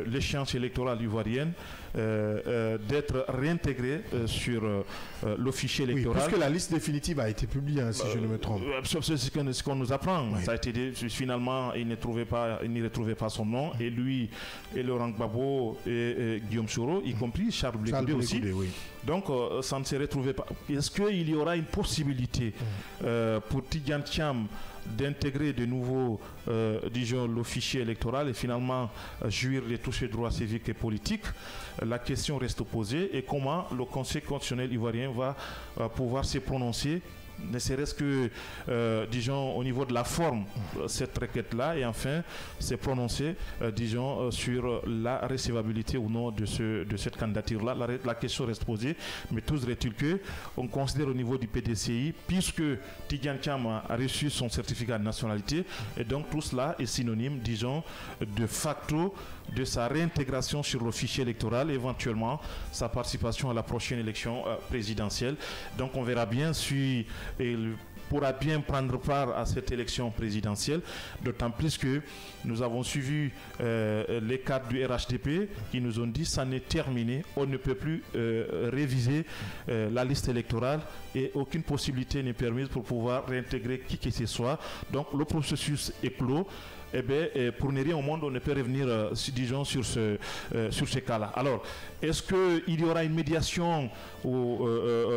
l'échéance électorale ivoirienne, d'être réintégré sur le fichier électoral? Oui, puisque la liste définitive a été publiée, hein, si je ne me trompe. C'est ce qu'on nous apprend. Oui. Ça a été finalement, il n'y retrouvait pas son nom, et lui, et Laurent Gbagbo, et Guillaume Soro, y compris Charles Blé Goudé aussi. Oui. Donc, ça ne se retrouvait pas. Est-ce qu'il y aura une possibilité pour Tidiane Thiam d'intégrer de nouveau, disons, le fichier électoral et finalement jouir de tous ses droits civiques et politiques? La question reste posée, et comment le Conseil constitutionnel ivoirien va pouvoir se prononcer, ne serait-ce que, disons, au niveau de la forme, cette requête-là, et enfin, s'est prononcé, disons, sur la recevabilité ou non de cette candidature-là. La question reste posée, mais toujours est-il qu'on considère au niveau du PDCI, puisque Tidiane Thiam a reçu son certificat de nationalité, et donc tout cela est synonyme, disons, de facto de sa réintégration sur le fichier électoral, éventuellement sa participation à la prochaine élection présidentielle. Donc on verra bien si il pourra bien prendre part à cette élection présidentielle, d'autant plus que nous avons suivi les cadres du RHDP qui nous ont dit ça n'est terminé, on ne peut plus réviser la liste électorale et aucune possibilité n'est permise pour pouvoir réintégrer qui que ce soit. Donc le processus est clos. Eh bien, pour ne rien au monde, on ne peut revenir, disons, sur ces cas-là. Alors, est-ce qu'il y aura une médiation ou,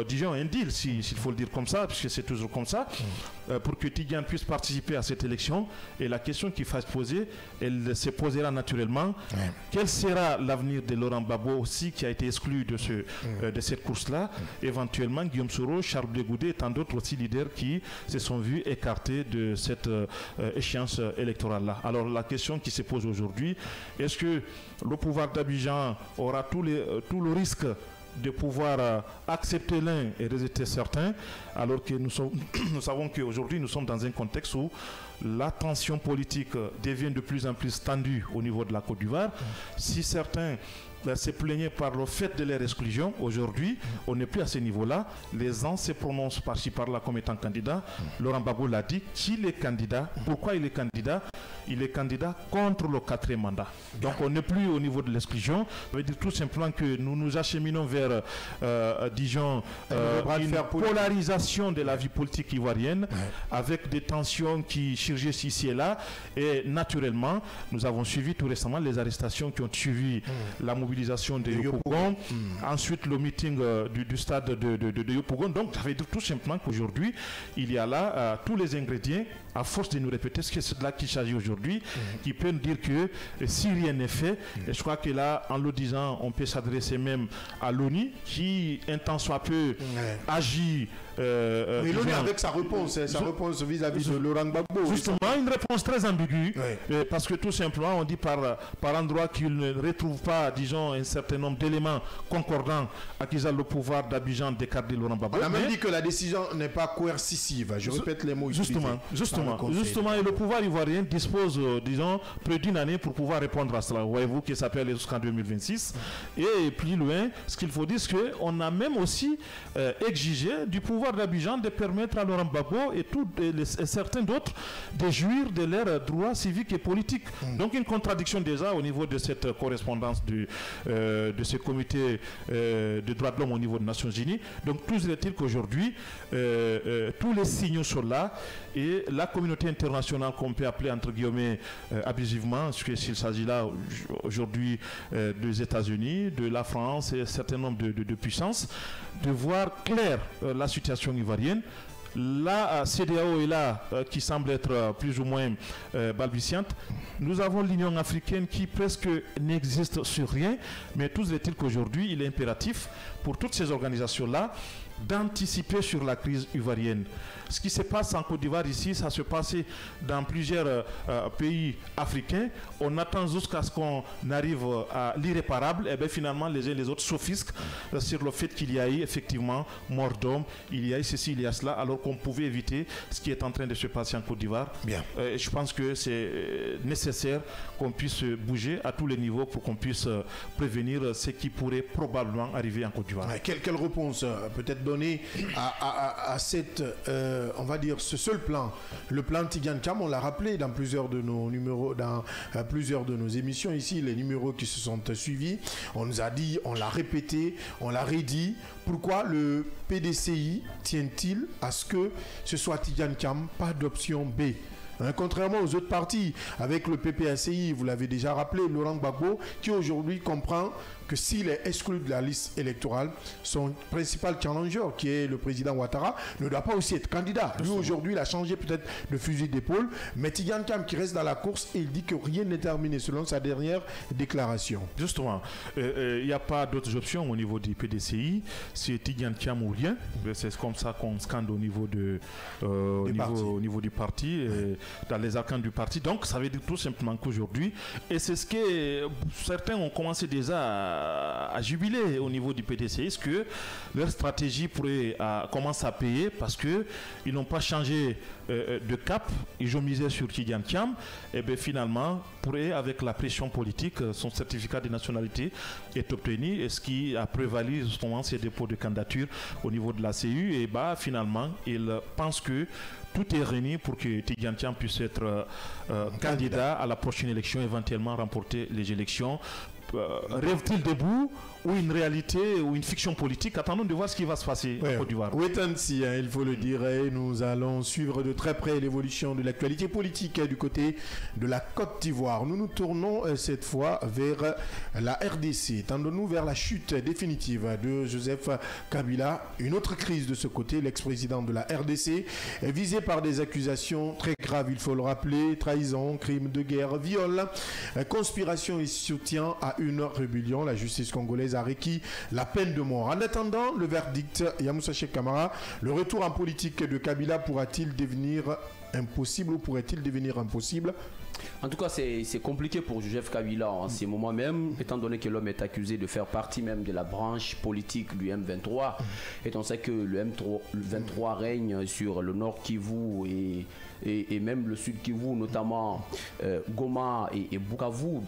disons, un deal, s'il faut le dire comme ça, puisque c'est toujours comme ça, pour que Tidiane puisse participer à cette élection? Et la question qu'il faut se poser, elle se posera naturellement. Quel sera l'avenir de Laurent Gbagbo aussi, qui a été exclu de cette course-là? Éventuellement, Guillaume Soro, Charles Blé Goudé et tant d'autres aussi leaders qui se sont vus écartés de cette échéance électorale. Alors la question qui se pose aujourd'hui, est-ce que le pouvoir d'Abidjan aura tout le risque de pouvoir accepter l'un et rejeter certains, alors que nous savons qu'aujourd'hui nous sommes dans un contexte où la tension politique devient de plus en plus tendue au niveau de la Côte d'Ivoire. Si certains se plaignaient par le fait de leur exclusion, aujourd'hui, on n'est plus à ce niveau-là. Les gens se prononcent par-ci par-là comme étant candidats. Laurent Gbagbo l'a dit, qu'il est candidat. Pourquoi il est candidat? Il est candidat contre le 4e mandat. Donc on n'est plus au niveau de l'exclusion. Ça veut dire tout simplement que nous nous acheminons vers, disons, une polarisation de la vie politique ivoirienne, avec des tensions qui surgissent ici et là. Et naturellement, nous avons suivi tout récemment les arrestations qui ont suivi la mobilisation mobilisation de Yopougon, ensuite le meeting du stade de Yopougon. Donc ça veut dire tout simplement qu'aujourd'hui, il y a là tous les ingrédients, à force de nous répéter ce que c'est de là qu'il s'agit aujourd'hui, qui peut nous dire que si rien n'est fait, et je crois que là, en le disant, on peut s'adresser même à l'ONU, qui, un temps soit peu, agit. Mais l'ONU avec sa réponse vis-à-vis de Laurent Gbagbo. Justement, une réponse très ambiguë, parce que tout simplement, on dit par endroit qu'il ne retrouve pas, disons, un certain nombre d'éléments concordants à qu'ils aient le pouvoir d'Abidjan d'écarter Laurent Gbagbo. On a même dit que la décision n'est pas coercitive. Je répète les mots. Justement, et le pouvoir ivoirien dispose, disons, près d'une année pour pouvoir répondre à cela. Voyez-vous, qui s'appelle jusqu'en 2026. Et plus loin, ce qu'il faut dire, c'est qu'on a même aussi exigé du pouvoir d'Abidjan de permettre à Laurent Gbagbo et certains d'autres de jouir de leurs droits civiques et politiques. Donc une contradiction déjà au niveau de cette correspondance de ce comité de droits de l'homme au niveau des Nations Unies. Donc toujours est-il qu'aujourd'hui, tous les signaux sont là et la communauté internationale qu'on peut appeler entre guillemets abusivement, s'il s'agit là aujourd'hui des États-Unis, de la France et un certain nombre de puissances, de voir clair la situation ivoirienne. La CEDEAO est là, qui semble être plus ou moins balbutiante. Nous avons l'Union africaine qui presque n'existe sur rien, mais tout est-il qu'aujourd'hui, il est impératif pour toutes ces organisations-là d'anticiper sur la crise ivoirienne. Ce qui se passe en Côte d'Ivoire ici, ça se passe dans plusieurs pays africains. On attend jusqu'à ce qu'on arrive à l'irréparable. Et bien finalement, les uns et les autres s'offusquent sur le fait qu'il y a eu effectivement mort d'homme, il y a eu ceci, il y a cela, alors qu'on pouvait éviter ce qui est en train de se passer en Côte d'Ivoire. Bien. Je pense que c'est nécessaire qu'on puisse bouger à tous les niveaux pour qu'on puisse prévenir ce qui pourrait probablement arriver en Côte d'Ivoire. Quelle réponse peut-être donner à cette, on va dire, ce seul plan, le plan Tidjane Thiam? On l'a rappelé dans plusieurs de nos numéros, dans plusieurs de nos émissions ici, les numéros qui se sont suivis. On nous a dit, on l'a répété, on l'a redit. Pourquoi le PDCI tient-il à ce que ce soit Tidjane Thiam, pas d'option B? Contrairement aux autres partis, avec le PPACI, vous l'avez déjà rappelé, Laurent Gbagbo, qui aujourd'hui comprend que s'il est exclu de la liste électorale, son principal challenger, qui est le président Ouattara, ne doit pas aussi être candidat. Lui, aujourd'hui, il a changé peut-être de fusil d'épaule, mais Tidjane Thiam qui reste dans la course, et il dit que rien n'est terminé, selon sa dernière déclaration. Justement, il n'y a pas d'autres options au niveau du PDCI. C'est Tidjane Thiam ou rien. C'est comme ça qu'on scande au niveau, au niveau du parti, dans les arcanes du parti. Donc, ça veut dire tout simplement qu'aujourd'hui, et c'est ce que certains ont commencé déjà à jubiler au niveau du PDCI, est-ce que leur stratégie pourrait commencer à payer parce qu'ils n'ont pas changé de cap, ils ont misé sur Tidjane Thiam, et bien finalement, avec la pression politique, son certificat de nationalité est obtenu, et ce qui a prévalu justement ces dépôts de candidature au niveau de la CU, et finalement, ils pensent que tout est réuni pour que Tidjane Thiam puisse être candidat à la prochaine élection, éventuellement remporter les élections. Rêve-t-il debout ou une réalité ou une fiction politique? Attendons de voir ce qui va se passer en Côte d'Ivoire. Oui, ainsi, il faut le dire, et nous allons suivre de très près l'évolution de l'actualité politique du côté de la Côte d'Ivoire. Nous nous tournons cette fois vers la RDC. Tendons-nous vers la chute définitive de Joseph Kabila. Une autre crise de ce côté, l'ex-président de la RDC est visé par des accusations très graves, il faut le rappeler: trahison, crime de guerre, viol, conspiration et soutien à une rébellion. La justice congolaise a requis la peine de mort. En attendant le verdict, Yamoussa Cheikh Camara, le retour en politique de Kabila pourra-t-il devenir impossible ou pourrait-il devenir impossible? En tout cas, c'est compliqué pour Joseph Kabila en ces moments même, étant donné que l'homme est accusé de faire partie même de la branche politique du M23. Et on sait que le M23 règne sur le Nord Kivu et même le Sud Kivu, notamment Goma et Bukavu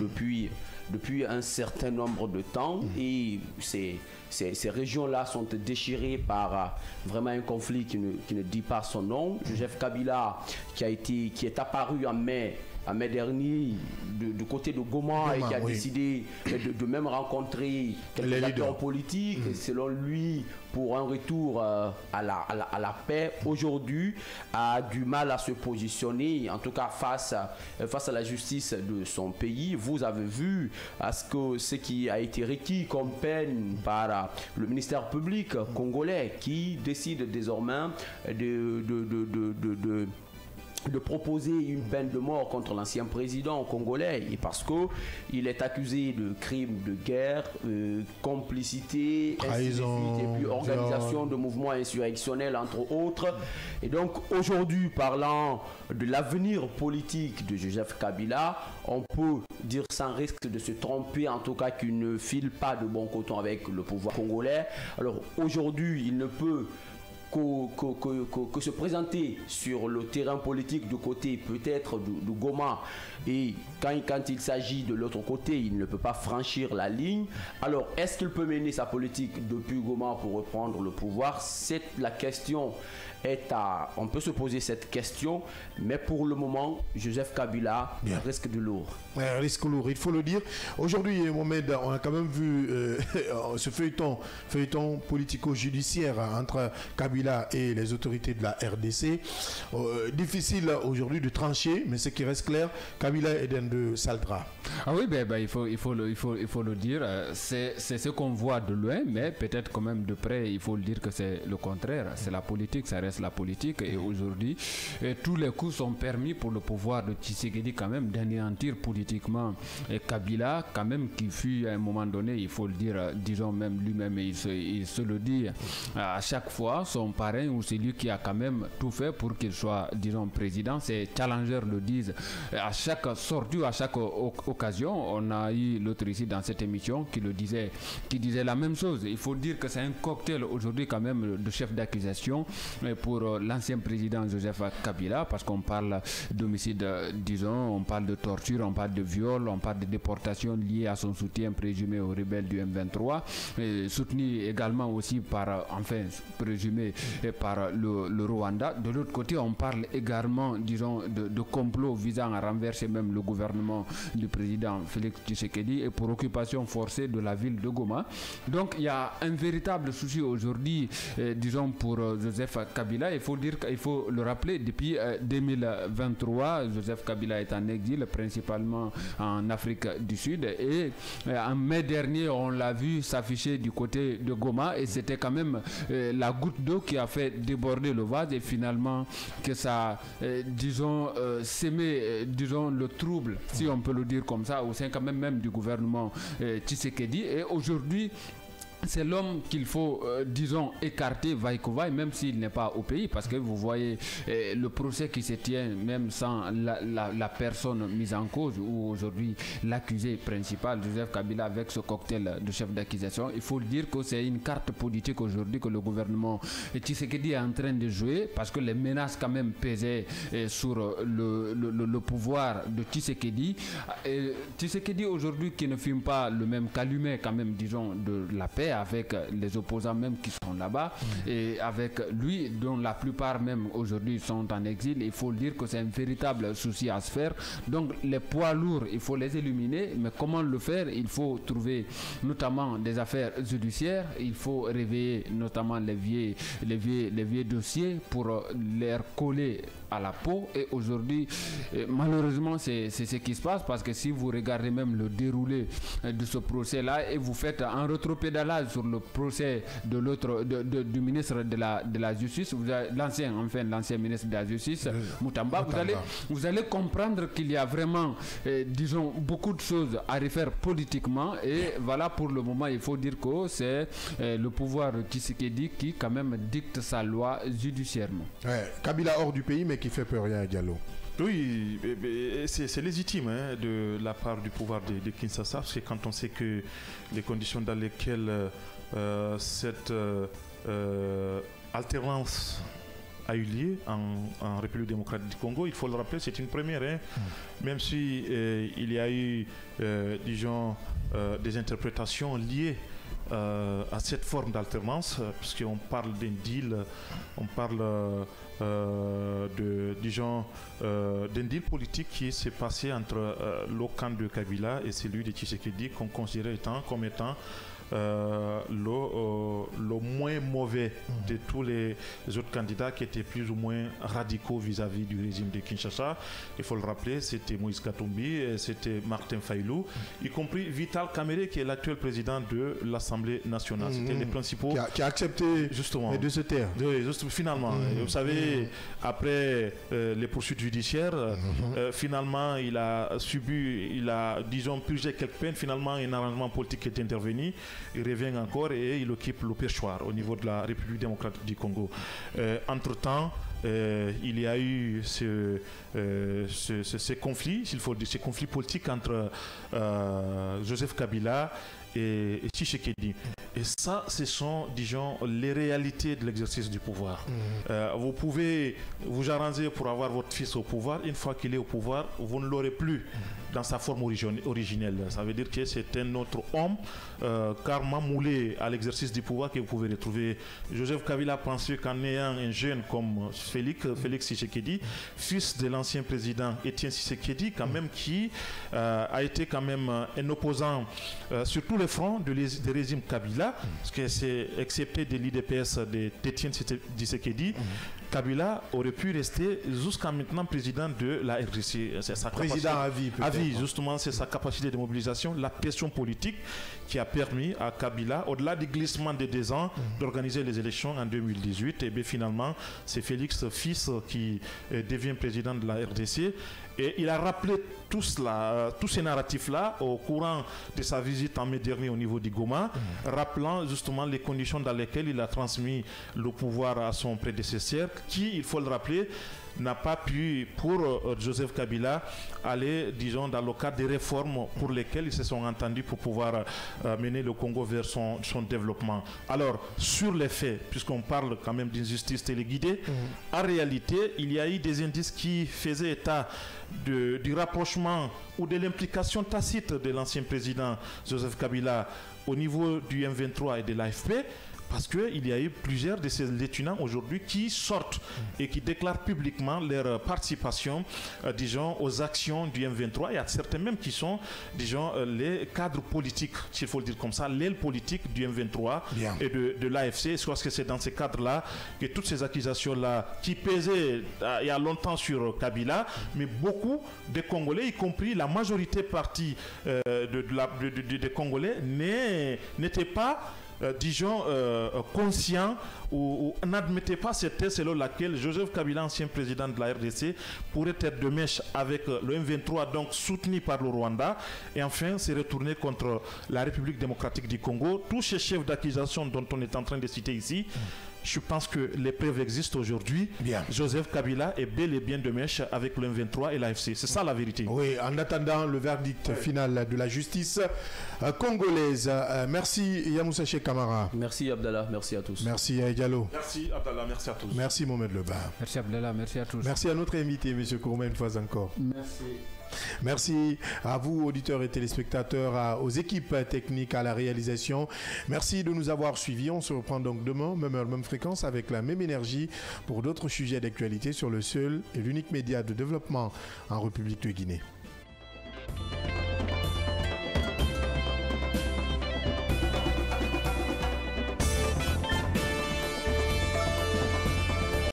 depuis un certain nombre de temps. Et ces régions-là sont déchirées par vraiment un conflit qui ne dit pas son nom. Joseph Kabila qui est apparu en mai en mai dernier du côté de Goma et qui a décidé de même rencontrer quelques acteurs politiques, selon lui, pour un retour à la paix, aujourd'hui a du mal à se positionner, en tout cas face à la justice de son pays. Vous avez vu ce qui a été requis comme peine par le ministère public congolais qui décide désormais de proposer une peine de mort contre l'ancien président congolais, et parce qu'il est accusé de crimes de guerre, complicité, trahison, et puis organisation de mouvements insurrectionnels entre autres. Et donc aujourd'hui, parlant de l'avenir politique de Joseph Kabila, on peut dire sans risque de se tromper, en tout cas qu'il ne file pas de bon coton avec le pouvoir congolais. Alors aujourd'hui, il ne peut que se présenter sur le terrain politique du côté peut-être de Goma, et quand il s'agit de l'autre côté, il ne peut pas franchir la ligne. Alors est-ce qu'il peut mener sa politique depuis Goma pour reprendre le pouvoir? C'est la question. On peut se poser cette question, mais pour le moment, Joseph Kabila risque de lourd. Risque lourd, il faut le dire. Aujourd'hui, Mohamed, on a quand même vu ce feuilleton politico-judiciaire entre Kabila et les autorités de la RDC. Difficile aujourd'hui de trancher, mais ce qui reste clair, Kabila est dans de sales draps. Ah oui, il faut le dire. C'est ce qu'on voit de loin, mais peut-être quand même de près, il faut le dire que c'est le contraire. C'est la politique, ça reste la politique, et aujourd'hui tous les coups sont permis pour le pouvoir de Tshisekedi quand même d'anéantir politiquement Kabila, quand même, qui fut à un moment donné, il faut le dire, disons même lui-même, il se le dit à chaque fois, son parrain ou celui qui a quand même tout fait pour qu'il soit, disons, président. Ces challengers le disent à chaque sortie, à chaque occasion. On a eu l'autre ici dans cette émission qui disait la même chose. Il faut dire que c'est un cocktail aujourd'hui quand même de chef d'accusation pour l'ancien président Joseph Kabila, parce qu'on parle d'homicide, disons, on parle de torture, on parle de viol, on parle de déportation liée à son soutien présumé aux rebelles du M23, soutenu également aussi présumé par le Rwanda. De l'autre côté, on parle également, disons, de complot visant à renverser même le gouvernement du président Félix Tshisekedi et pour occupation forcée de la ville de Goma. Donc il y a un véritable souci aujourd'hui, disons, pour Joseph Kabila. Il faut le rappeler, depuis 2023, Joseph Kabila est en exil, principalement en Afrique du Sud, et en mai dernier, on l'a vu s'afficher du côté de Goma, et c'était quand même la goutte d'eau qui a fait déborder le vase, et finalement que ça, sémé, le trouble, si on peut le dire comme ça, au sein quand même du gouvernement Tshisekedi. Et aujourd'hui, c'est l'homme qu'il faut, disons, écarter vaille que vaille, même s'il n'est pas au pays, parce que vous voyez le procès qui se tient même sans la personne mise en cause, ou aujourd'hui l'accusé principal, Joseph Kabila, avec ce cocktail de chef d'accusation. Il faut le dire que c'est une carte politique aujourd'hui que le gouvernement Tshisekedi est en train de jouer, parce que les menaces quand même pesaient sur le pouvoir de Tshisekedi. Tshisekedi aujourd'hui qui ne fume pas le même calumet quand même, disons, de la paix, avec les opposants même qui sont là-bas, et avec lui dont la plupart même aujourd'hui sont en exil. Il faut dire que c'est un véritable souci à se faire. Donc les poids lourds, il faut les éliminer, mais comment le faire? Il faut trouver notamment des affaires judiciaires, il faut réveiller notamment les vieux dossiers pour les coller à la peau. Et aujourd'hui, malheureusement, c'est ce qui se passe, parce que si vous regardez même le déroulé de ce procès-là, et vous faites un rétropédalage sur le procès du ministre de la Justice, l'ancien ministre de la Justice, Moutamba, vous allez comprendre qu'il y a vraiment, disons, beaucoup de choses à refaire politiquement. Et voilà, pour le moment, il faut dire que c'est le pouvoir de Tshisekedi qui quand même dicte sa loi judiciairement. Kabila hors du pays, mais qui fait peur rien à Diallo. Oui, c'est légitime de la part du pouvoir de Kinshasa, parce que quand on sait que les conditions dans lesquelles cette alternance a eu lieu en République démocratique du Congo, il faut le rappeler, c'est une première. Même si il y a eu, disons, des interprétations liées à cette forme d'alternance, puisqu'on parle d'un deal, on parle d'un deal politique qui s'est passé entre le camp de Kabila et celui de Tshisekedi, qu'on considérait comme étant le moins mauvais de tous les autres candidats qui étaient plus ou moins radicaux vis-à-vis du régime de Kinshasa. Il faut le rappeler, c'était Moïse Katumbi, c'était Martin Fayoulou, y compris Vital Kamerhe qui est l'actuel président de l'Assemblée nationale. C'était les principaux qui a accepté justement de se taire. Oui, finalement. Vous savez, après les poursuites judiciaires, finalement il a disons purgé quelques peines. Finalement un arrangement politique est intervenu. Il revient encore et il occupe le perchoir au niveau de la République démocratique du Congo. Entre-temps, il y a eu ces conflits, s'il faut dire, ces conflits politiques entre Joseph Kabila et Tshisekedi. Et ça, ce sont, disons, les réalités de l'exercice du pouvoir. Vous pouvez vous arranger pour avoir votre fils au pouvoir. Une fois qu'il est au pouvoir, vous ne l'aurez plus dans sa forme originelle. Ça veut dire que c'est un autre homme carrément moulé à l'exercice du pouvoir que vous pouvez retrouver. Joseph Kabila pensait qu'en ayant un jeune comme Félix Tshisekedi, fils de l'ancien président Étienne Tshisekedi, quand même, qui a été quand même un opposant sur tous les fronts des régimes Kabila, parce que c'est excepté de l'IDPS d'Étienne Tshisekedi, Kabila aurait pu rester jusqu'à maintenant président de la RDC. Président à vie, peut-être. À vie, justement, c'est sa capacité de mobilisation, la pression politique qui a permis à Kabila, au-delà du glissement de 2 ans, d'organiser les élections en 2018. Et bien finalement, c'est Félix, fils, qui devient président de la RDC. Et il a rappelé tout cela, tous ces narratifs-là au courant de sa visite en mai dernier au niveau du Goma, rappelant justement les conditions dans lesquelles il a transmis le pouvoir à son prédécesseur, qui, il faut le rappeler, n'a pas pu, pour Joseph Kabila, aller, disons, dans le cadre des réformes pour lesquelles ils se sont entendus pour pouvoir mener le Congo vers son développement. Alors, sur les faits, puisqu'on parle quand même d'une justice téléguidée, en réalité, il y a eu des indices qui faisaient état du rapprochement ou de l'implication tacite de l'ancien président Joseph Kabila au niveau du M23 et de l'AFP, parce qu'il y a eu plusieurs de ces lieutenants aujourd'hui qui sortent et qui déclarent publiquement leur participation, disons, aux actions du M23. Il y a certains même qui sont, disons, les cadres politiques, s'il faut le dire comme ça, l'aile politique du M23 et de l'AFC. Je pense que c'est dans ces cadres-là que toutes ces accusations-là, qui pesaient il y a longtemps sur Kabila, mais beaucoup de Congolais, y compris la majorité partie des Congolais, n'étaient pas disons, conscient ou n'admettait pas cette thèse selon laquelle Joseph Kabila, ancien président de la RDC, pourrait être de mèche avec le M23, donc soutenu par le Rwanda, et enfin se retourner contre la République démocratique du Congo. Tous ces chefs d'accusation dont on est en train de citer ici, je pense que les preuves existent aujourd'hui. Joseph Kabila est bel et bien de mèche avec le M23 et l'AFC. C'est ça la vérité. Oui, en attendant le verdict final de la justice congolaise. Merci Yamoussa Cheikh Kamara. Merci Abdallah, merci à tous. Merci Diallo. Merci Abdallah, merci à tous. Merci Mohamed Leba. Merci Abdallah, merci à tous. Merci à notre invité, M. Kourma, une fois encore. Merci. Merci à vous, auditeurs et téléspectateurs, aux équipes techniques, à la réalisation. Merci de nous avoir suivis. On se reprend donc demain, même heure, même fréquence, avec la même énergie pour d'autres sujets d'actualité sur le seul et l'unique média de développement en République de Guinée.